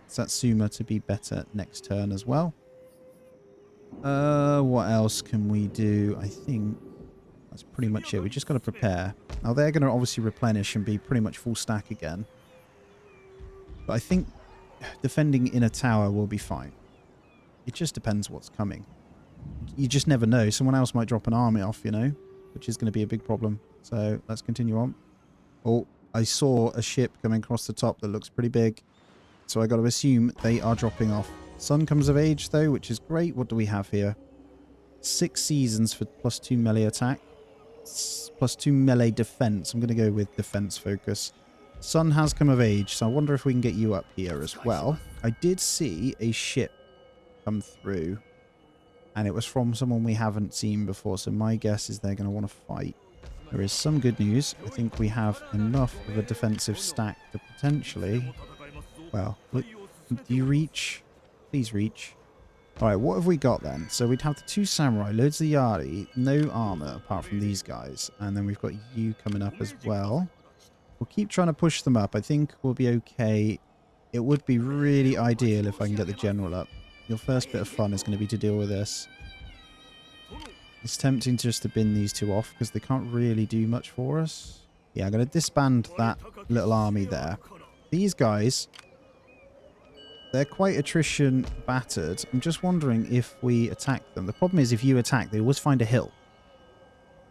Satsuma to be better next turn as well. What else can we do? I think that's pretty much it. We just got to prepare. Now they're going to obviously replenish and be pretty much full stack again. But I think defending in a tower will be fine. It just depends what's coming. You just never know. Someone else might drop an army off, you know, which is going to be a big problem. So let's continue on. Oh, I saw a ship coming across the top that looks pretty big. So I got to assume they are dropping off. Sun comes of age though, which is great. What do we have here? 6 seasons for +2 melee attack. +2 melee defense. I'm going to go with defense focus. Sun has come of age, so I wonder if we can get you up here as well. I did see a ship come through, and it was from someone we haven't seen before, so my guess is they're going to want to fight. There is some good news. I think we have enough of a defensive stack to potentially... Well, look, do you reach? Please reach. Alright, what have we got then? So we'd have the 2 samurai, loads of yari, no armor apart from these guys, and then we've got you coming up as well. We'll keep trying to push them up. I think we'll be okay. It would be really ideal if I can get the general up. Your first bit of fun is going to be to deal with this. It's tempting just to bin these 2 off because they can't really do much for us. Yeah, I'm going to disband that little army there. These guys, they're quite attrition battered. I'm just wondering if we attack them. The problem is if you attack, they always find a hill.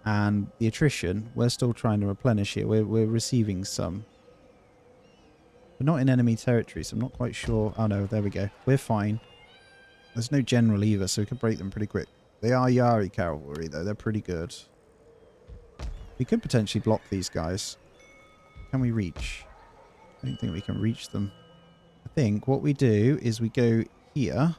And the attrition, we're still trying to replenish here. We're receiving some. We're not in enemy territory, so I'm not quite sure. Oh no, there we go. We're fine. There's no general either, so we can break them pretty quick. They are Yari cavalry, though. They're pretty good. We could potentially block these guys. Can we reach? I don't think we can reach them. I think what we do is we go here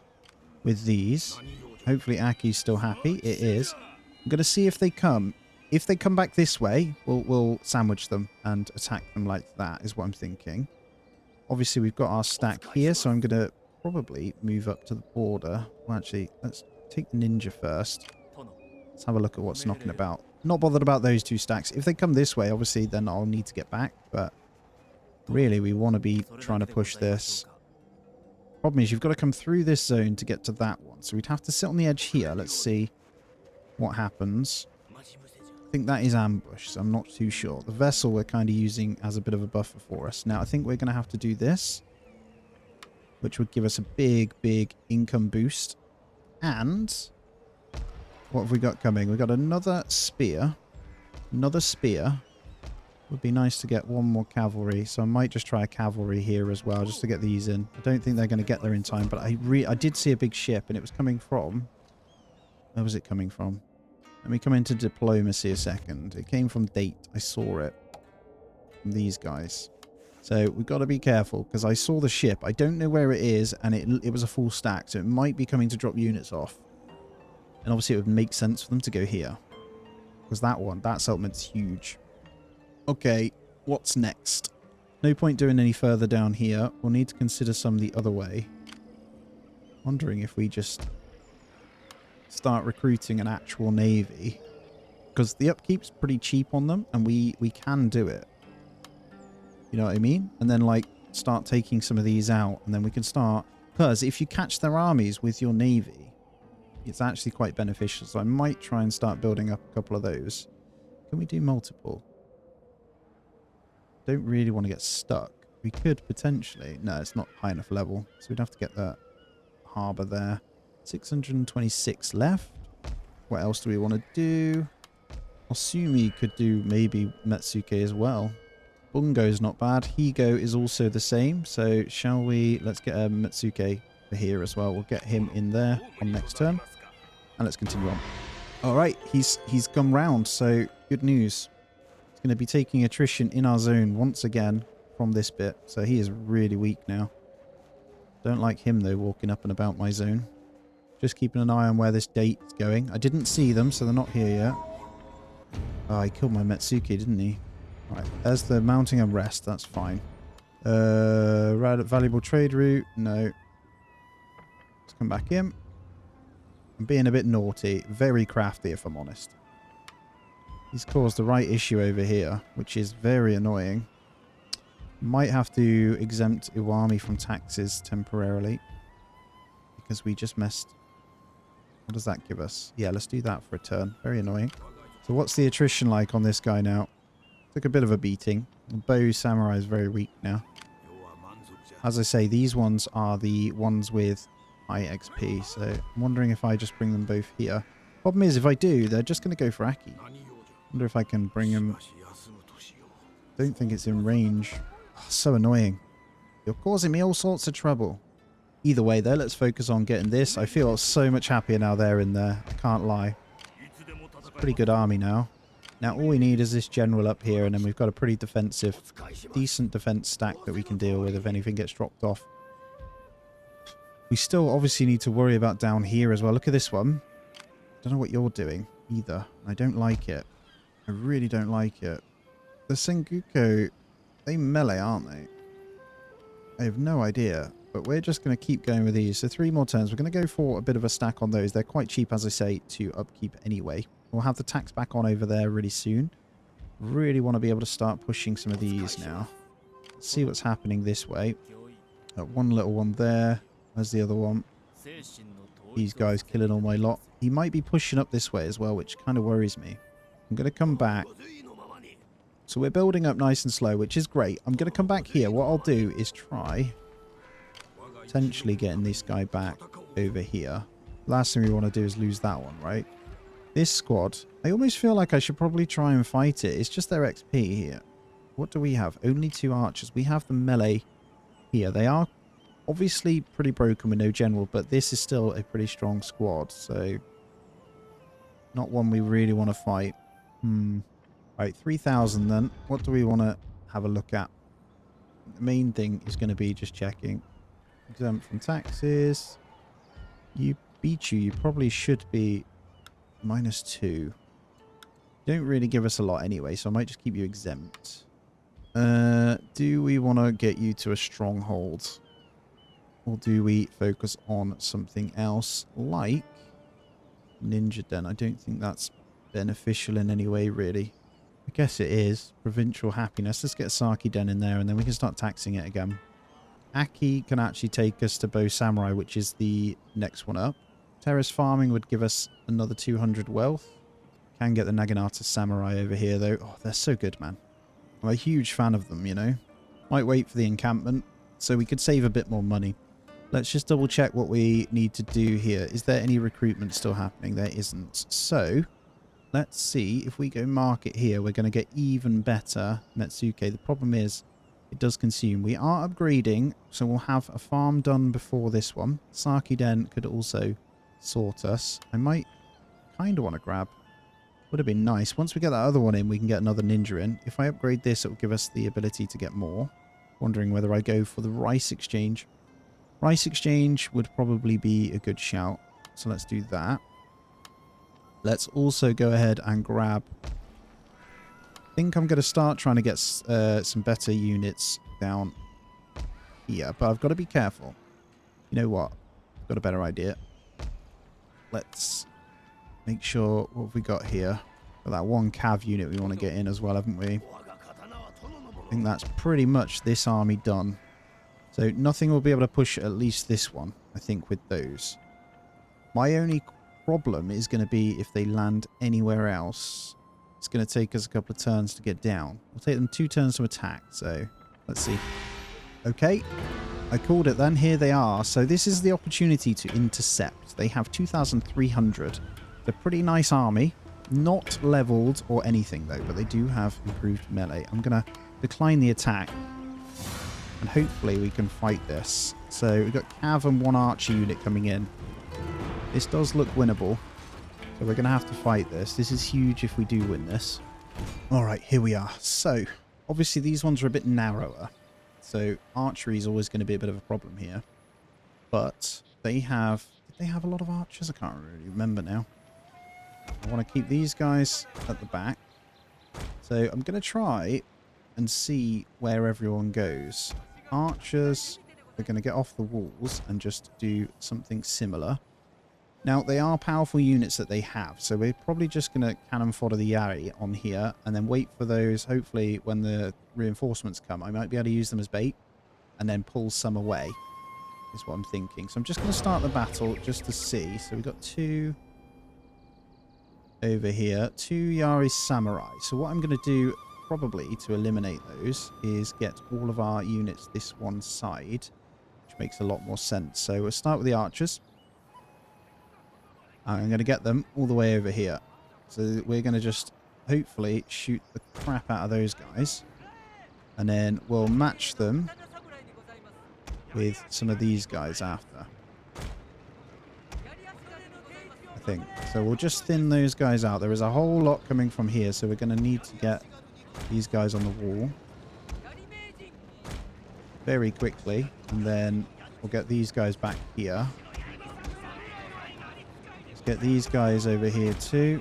with these. Hopefully Aki's still happy. It is. I'm going to see if they come. If they come back this way, we'll sandwich them and attack them like that, is what I'm thinking. Obviously, we've got our stack here, so I'm going to probably move up to the border. Well, actually, let's take the ninja first. Let's have a look at what's knocking about. Not bothered about those two stacks. If they come this way, obviously, then I'll need to get back. But really, we want to be trying to push this. Problem is, you've got to come through this zone to get to that one. So we'd have to sit on the edge here. Let's see what happens. I think that is ambush, so I'm not too sure. The vessel we're kind of using as a bit of a buffer for us. Now, I think we're going to have to do this, which would give us a big, big income boost. And what have we got coming? We've got another spear. Another spear. Would be nice to get one more cavalry, so I might just try a cavalry here as well, just to get these in. I don't think they're going to get there in time, but I did see a big ship, and it was coming from... Where was it coming from? Let me come into diplomacy a second. It came from date. I saw it. From these guys. So we've got to be careful, because I saw the ship. I don't know where it is, and it was a full stack, so it might be coming to drop units off. And obviously it would make sense for them to go here. Because that settlement's huge. Okay, what's next? No point doing any further down here. We'll need to consider some the other way. Wondering if we just start recruiting an actual navy. Because the upkeep's pretty cheap on them, and we can do it. You know what I mean? And then, like, start taking some of these out, and then we can start... Because if you catch their armies with your navy, it's actually quite beneficial. So I might try and start building up a couple of those. Can we do multiple? Don't really want to get stuck. We could potentially... No, it's not high enough level. So we'd have to get that harbour there. 626 left. What else do we want to do? Osumi could do maybe Metsuke as well. Bungo's not bad. Higo is also the same. So shall we... Let's get a Metsuke for here as well. We'll get him in there on next turn. And let's continue on. Alright, he's come round. So good news. He's going to be taking attrition in our zone once again from this bit. So he is really weak now. Don't like him though walking up and about my zone. Just keeping an eye on where this date is going. I didn't see them, so they're not here yet. Oh, he killed my Metsuke, didn't he? Alright, there's the mounting unrest. That's fine. Valuable trade route. No. Let's come back in. I'm being a bit naughty. Very crafty, if I'm honest. He's caused the right issue over here, which is very annoying. Might have to exempt Iwami from taxes temporarily. Because we just messed... What does that give us? Yeah, let's do that for a turn. Very annoying. So what's the attrition like on this guy now? Took a bit of a beating. The bow samurai is very weak now. As I say, these ones are the ones with high XP. So I'm wondering if I just bring them both here. Problem is, if I do, they're just going to go for Aki. Wonder if I can bring them... Don't think it's in range. Oh, so annoying. You're causing me all sorts of trouble. Either way, though, let's focus on getting this. I feel so much happier now they're in there. I can't lie. It's a pretty good army now. Now, all we need is this general up here, and then we've got a pretty defensive, decent defense stack that we can deal with if anything gets dropped off. We still obviously need to worry about down here as well. Look at this one. Don't know what you're doing either. I don't like it. I really don't like it. The Sengoku, they melee, aren't they? I have no idea. But we're just going to keep going with these. So 3 more turns. We're going to go for a bit of a stack on those. They're quite cheap, as I say, to upkeep anyway. We'll have the tax back on over there really soon. Really want to be able to start pushing some of these now. Let's see what's happening this way. One little one there. There's the other one. These guys killing all my lot. He might be pushing up this way as well, which kind of worries me. I'm going to come back. So we're building up nice and slow, which is great. I'm going to come back here. What I'll do is try... potentially getting this guy back over here. Last thing we want to do is lose that one, right? This squad, I almost feel like I should probably try and fight it. It's just their XP here. What do we have? Only 2 archers. We have the melee here. They are obviously pretty broken with no general, but this is still a pretty strong squad. So Not one we really want to fight. Right, 3,000 then. What do we want to have a look at? The main thing is going to be just checking. Exempt from taxes. You probably should be -2. Don't really give us a lot anyway, so I might just keep you exempt. Do we want to get you to a stronghold? Or do we focus on something else like Ninja Den? I don't think that's beneficial in any way, really. I guess it is. Provincial happiness. Let's get Saki Den in there, and then we can start taxing it again. Aki can actually take us to Bow Samurai, which is the next one up. Terrace farming would give us another 200 wealth. Can get the Naginata Samurai over here, though. Oh, they're so good, man. I'm a huge fan of them, you know. Might wait for the encampment, so we could save a bit more money. Let's just double check what we need to do here. Is there any recruitment still happening? There isn't. So, let's see. If we go market here, we're going to get even better Metsuke. The problem is, it does consume. We are upgrading, so we'll have a farm done before this one. Saki Den could also sort us. I might kind of want to grab. Would have been nice. Once we get that other one in, we can get another ninja in. If I upgrade this, it will give us the ability to get more. Wondering whether I go for the rice exchange. Rice exchange would probably be a good shout. So let's do that. Let's also go ahead and grab... I think I'm going to start trying to get some better units down here. But I've got to be careful. You know what? I've got a better idea. Let's make sure what have we got here. Got that one cav unit we want to get in as well, haven't we? I think that's pretty much this army done. So nothing will be able to push at least this one, I think, with those. My only problem is going to be if they land anywhere else. It's going to take us a couple of turns to get down. We'll take them 2 turns to attack, so let's see. Okay, I called it then. Here they are. So this is the opportunity to intercept. They have 2,300. They're a pretty nice army. Not leveled or anything, though, but they do have improved melee. I'm going to decline the attack, and hopefully we can fight this. So we've got Cav and 1 archer unit coming in. This does look winnable, so we're going to have to fight this. This is huge if we do win this. Alright, here we are. So, obviously these ones are a bit narrower, so archery is always going to be a bit of a problem here. But they have... Did they have a lot of archers? I can't really remember now. I want to keep these guys at the back. So I'm going to try and see where everyone goes. Archers are going to get off the walls and just do something similar. Now, they are powerful units that they have, so we're probably just going to cannon fodder the Yari on here and then wait for those. Hopefully, when the reinforcements come, I might be able to use them as bait and then pull some away, is what I'm thinking. So I'm just going to start the battle just to see. So we've got 2 over here, 2 Yari Samurai. So what I'm going to do probably to eliminate those is get all of our units this one side, which makes a lot more sense. So we'll start with the archers. I'm going to get them all the way over here. So we're going to just hopefully shoot the crap out of those guys. And then we'll match them with some of these guys after, I think. So we'll just thin those guys out. There is a whole lot coming from here, so we're going to need to get these guys on the wall very quickly. And then we'll get these guys back here. Get these guys over here too.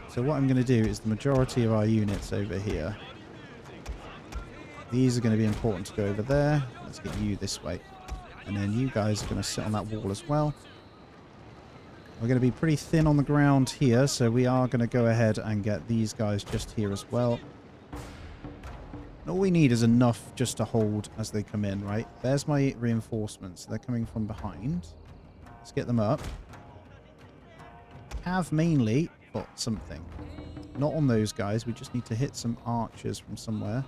So what I'm going to do is the majority of our units over here. These are going to be important to go over there. Let's get you this way. And then you guys are going to sit on that wall as well. We're going to be pretty thin on the ground here, so we are going to go ahead and get these guys just here as well. And all we need is enough just to hold as they come in, right? There's my reinforcements. They're coming from behind. Let's get them up. Have mainly got something. Not on those guys. We just need to hit some archers from somewhere,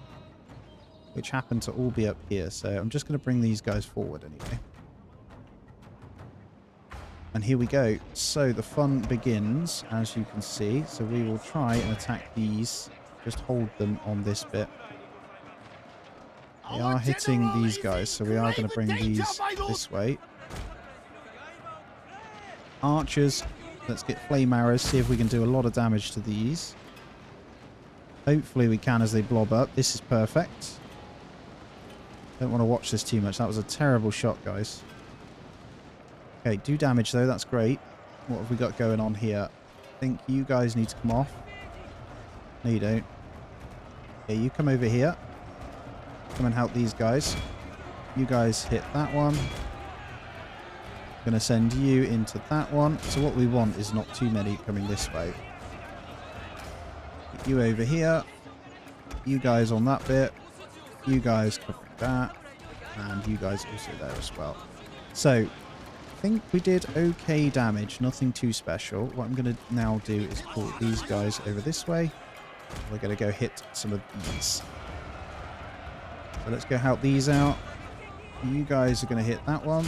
which happen to all be up here. So I'm just going to bring these guys forward anyway. And here we go. So the fun begins, as you can see. So we will try and attack these. Just hold them on this bit. We are hitting these guys, so we are going to bring these this way. Archers, Let's get flame arrows, see if we can do a lot of damage to these. Hopefully we can as they blob up. This is perfect. Don't want to watch this too much. That was a terrible shot, guys. Okay, do damage though. That's great. What have we got going on here? I think you guys need to come off. No, you don't. Okay, you come over here. Come and help these guys. You guys hit that one. Going to send you into that one. So what we want is not too many coming this way. Get you over here. You guys on that bit. You guys covering that. And you guys also there as well. So, I think we did okay damage. Nothing too special. What I'm going to now do is pull these guys over this way. We're going to go hit some of these. So let's go help these out. You guys are going to hit that one.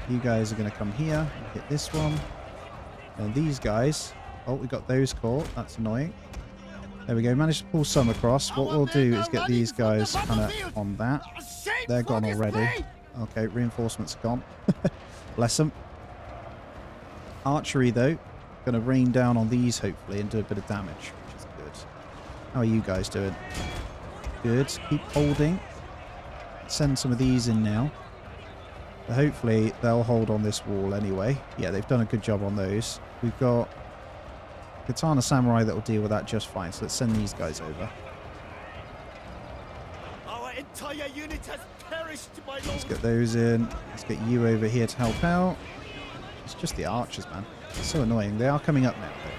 You guys are going to come here and hit this one. And these guys... Oh, we got those caught. That's annoying. There we go. Managed to pull some across. What we'll do is get these guys kind of on that. They're gone already. Okay, reinforcements are gone. Bless them. Archery, though. Going to rain down on these, hopefully, and do a bit of damage, which is good. How are you guys doing? Good. Keep holding. Send some of these in now. But hopefully, they'll hold on this wall anyway. Yeah, they've done a good job on those. We've got Katana Samurai that will deal with that just fine. So let's send these guys over. Our entire unit has perished, my lord. Let's get those in. Let's get you over here to help out. It's just the archers, man. It's so annoying. They are coming up now, though.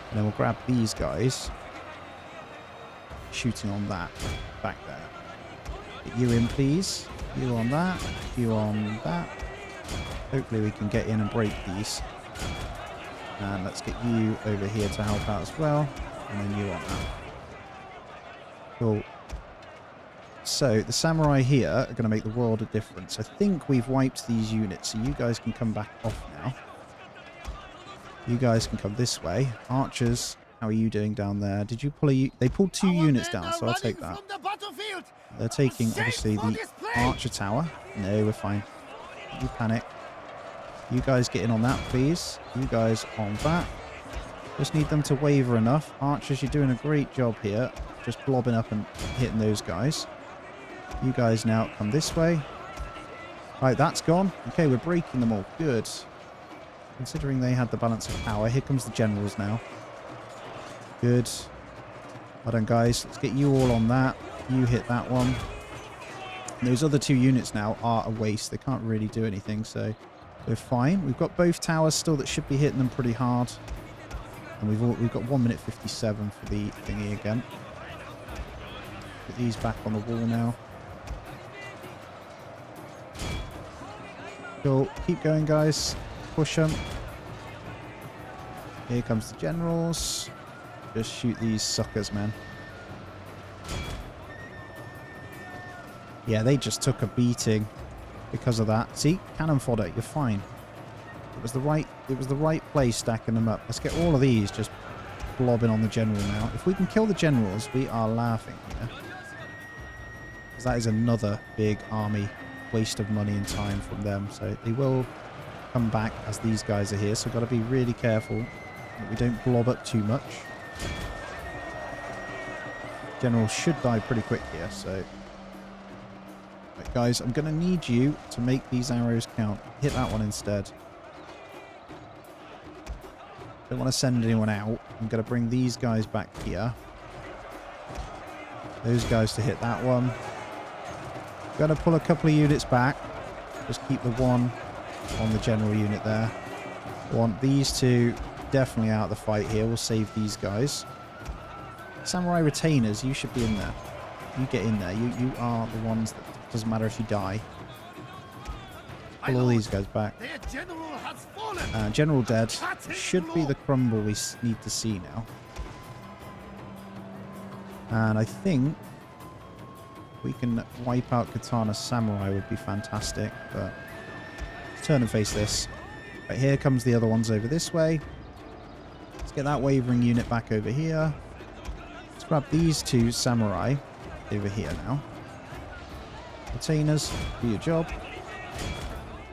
And then we'll grab these guys. Shooting on that. Back there. Get you in, please. You on that. You on that. Hopefully we can get in and break these. And let's get you over here to help out as well. And then you on that. Cool. So, the samurai here are going to make the world of difference. I think we've wiped these units, so you guys can come back off now. You guys can come this way. Archers, how are you doing down there? Did you pull a... They pulled 2 units down, so I'll take that. They're taking, obviously, the archer tower. No, we're fine. You panic. You guys get in on that, please. You guys on that. Just need them to waver enough. Archers, you're doing a great job here. Just blobbing up and hitting those guys. You guys now come this way. Right, that's gone. Okay, we're breaking them all. Good. Considering they had the balance of power. Here comes the generals now. Good. Well done, guys. Let's get you all on that. You hit that one. And those other 2 units now are a waste. They can't really do anything, so we're fine. We've got both towers still that should be hitting them pretty hard. And we've got 1 minute 57 for the thingy again. Put these back on the wall now. Cool. Keep going, guys. Push them. Here comes the generals. Just shoot these suckers, man. Yeah, they just took a beating because of that. See? Cannon fodder. You're fine. It was the right place stacking them up. Let's get all of these just blobbing on the general now. If we can kill the generals, we are laughing here. Because that is another big army waste of money and time from them. So they will come back as these guys are here. So we've got to be really careful that we don't blob up too much. General should die pretty quick here, so... Right, guys, I'm going to need you to make these arrows count. Hit that one instead. Don't want to send anyone out. I'm going to bring these guys back here. Those guys to hit that one. Going to pull a couple of units back. Just keep the one on the general unit there. Want these 2 definitely out of the fight here. We'll save these guys. Samurai retainers, you should be in there. You get in there. You are the ones that doesn't matter if you die. Pull all these guys back. General dead. Should be the crumble we need to see now. And I think we can wipe out Katana Samurai would be fantastic. But let's turn and face this. Right, here comes the other ones over this way. Let's get that wavering unit back over here. Let's grab these 2 samurai over here now. Retainers, do your job.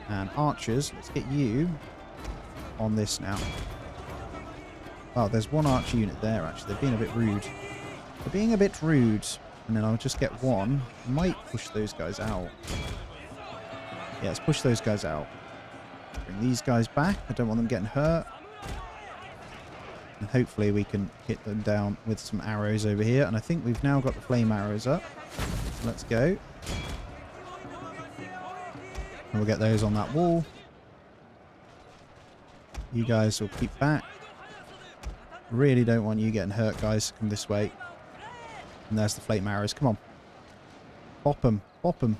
And archers, let's get you on this now. Oh, there's one archer unit there, actually. They're being a bit rude. They're being a bit rude. And then I'll just get one. I might push those guys out. Yeah, let's push those guys out. Bring these guys back. I don't want them getting hurt. And hopefully we can hit them down with some arrows over here. And I think we've now got the flame arrows up. So let's go. And we'll get those on that wall. You guys will keep back. Really don't want you getting hurt, guys. Come this way. And there's the flame arrows. Come on. Bop them. Bop them.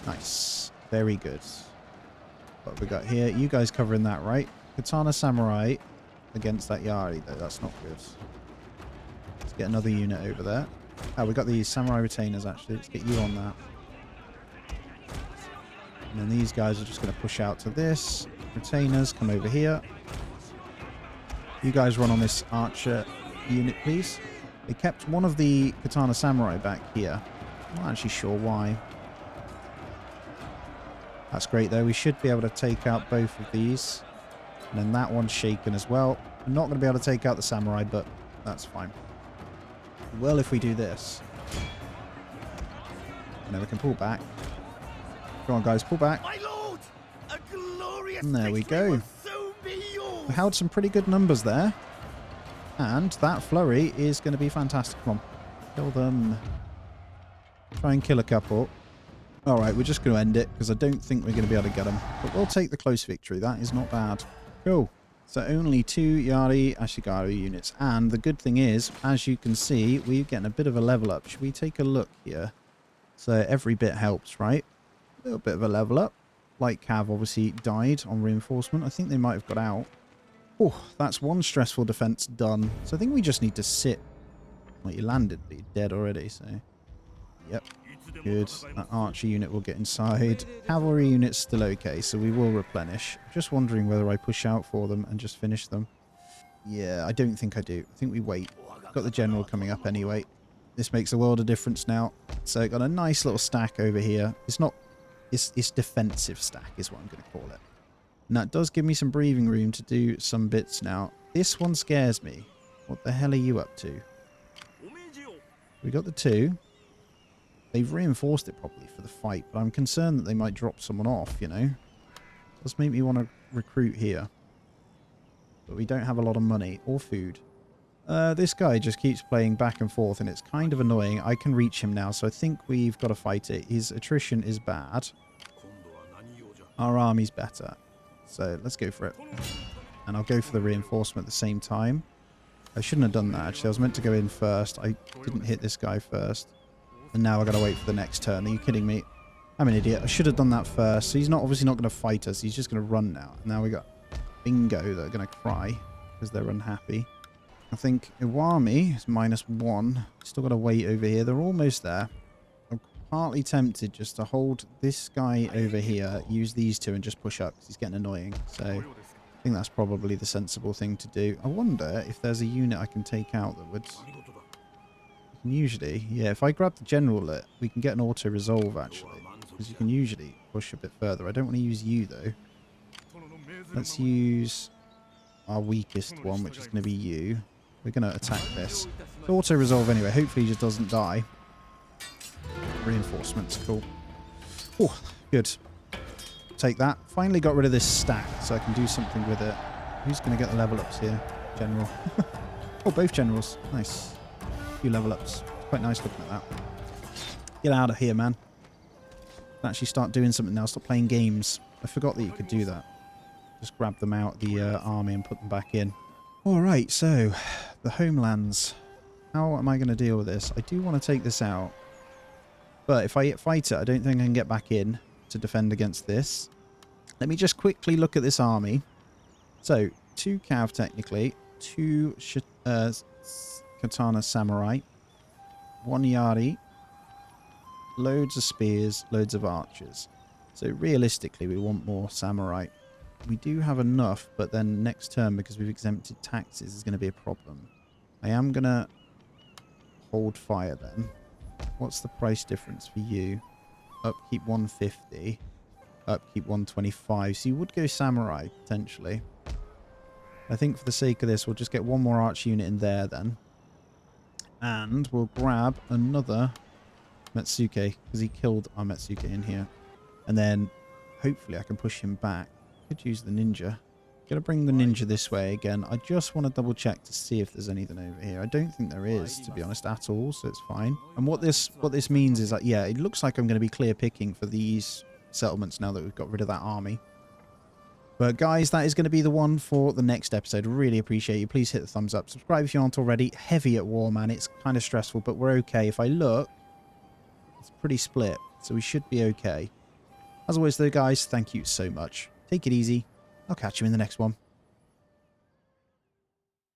Nice. Very good. What have we got here? You guys covering that, right? Katana Samurai against that Yari, though. That's not good. Let's get another unit over there. Oh, we got these Samurai Retainers, actually. Let's get you on that. And then these guys are just going to push out to this. Retainers, come over here. You guys run on this archer unit, please. They kept one of the Katana Samurai back here. I'm not actually sure why. That's great, though. We should be able to take out both of these. And then that one's shaken as well. I'm not going to be able to take out the Samurai, but that's fine. Well, if we do this. And then we can pull back. Come on, guys, pull back. My lord, a glorious And there we victory go. will soon be yours. We held some pretty good numbers there. And that flurry is going to be fantastic. Come on. Kill them. Try and kill a couple. Alright, we're just going to end it because I don't think we're going to be able to get them. But we'll take the close victory. That is not bad. Cool. So only 2 Yari Ashigaru units. And the good thing is, as you can see, we're getting a bit of a level up. Should we take a look here? So every bit helps, right? A little bit of a level up. Light Cav obviously died on reinforcement. I think they might have got out. Oh, that's one stressful defense done. So I think we just need to sit. Well, you landed, but you're dead already, so... Yep. Good. That archer unit will get inside. Cavalry unit's still okay, so we will replenish. Just wondering whether I push out for them and just finish them. Yeah, I don't think I do. I think we wait. Got the general coming up anyway. This makes a world of difference now. So got a nice little stack over here. It's not... It's defensive stack is what I'm going to call it. And that does give me some breathing room to do some bits now. This one scares me. What the hell are you up to? We got the 2. They've reinforced it probably for the fight, but I'm concerned that they might drop someone off, you know. Does make me want to recruit here. But we don't have a lot of money or food. This guy just keeps playing back and forth, and it's kind of annoying. I can reach him now, so I think we've got to fight it. His attrition is bad. Our army's better. So let's go for it. And I'll go for the reinforcement at the same time. I shouldn't have done that, actually. I was meant to go in first. I didn't hit this guy first. And now I've got to wait for the next turn. Are you kidding me? I'm an idiot. I should have done that first. So he's not obviously not going to fight us. He's just going to run now. And now we got Bingo that are going to cry because they're unhappy. I think Iwami is -1. Still got to wait over here. They're almost there. I'm partly tempted just to hold this guy over here, use these 2 and just push up because he's getting annoying. So I think that's probably the sensible thing to do. I wonder if there's a unit I can take out that would... Usually, yeah, if I grab the general, we can get an auto-resolve, actually. Because you can usually push a bit further. I don't want to use you, though. Let's use our weakest one, which is going to be you. We're going to attack this. It's auto-resolve anyway. Hopefully he just doesn't die. Reinforcements, cool. Oh, good. Take that. Finally got rid of this stack, so I can do something with it. Who's going to get the level ups here? General. Oh, both generals. Nice. Few level ups. Quite nice looking at that. Get out of here, man. Actually start doing something now. Stop playing games. I forgot that you could do that. Just grab them out of the army and put them back in. Alright, so the homelands. How am I going to deal with this? I do want to take this out. But if I fight it, I don't think I can get back in to defend against this. Let me just quickly look at this army. So, 2 Cav technically. 2 Katana Samurai, 1 Yari, loads of spears, loads of archers. So realistically we want more Samurai. We do have enough, but then next turn, because we've exempted taxes, is going to be a problem. I am going to hold fire then. What's the price difference for you? Upkeep 150. Upkeep 125. So you would go samurai, potentially. I think for the sake of this, we'll just get one more arch unit in there then. And we'll grab another Metsuke, because he killed our Metsuke in here. And then hopefully I can push him back. Could use the ninja. Gonna bring the ninja this way again. I just want to double check to see if there's anything over here. I don't think there is, to be honest, at all, so it's fine. And what this means is that, yeah, it looks like I'm going to be clear picking for these settlements now that we've got rid of that army. But guys, that is going to be the one for the next episode. Really appreciate you. Please hit the thumbs up. Subscribe if you aren't already. Heavy at war, man. It's kind of stressful, but we're okay. If I look, it's pretty split, so we should be okay. As always though, guys, thank you so much. Take it easy. I'll catch you in the next one.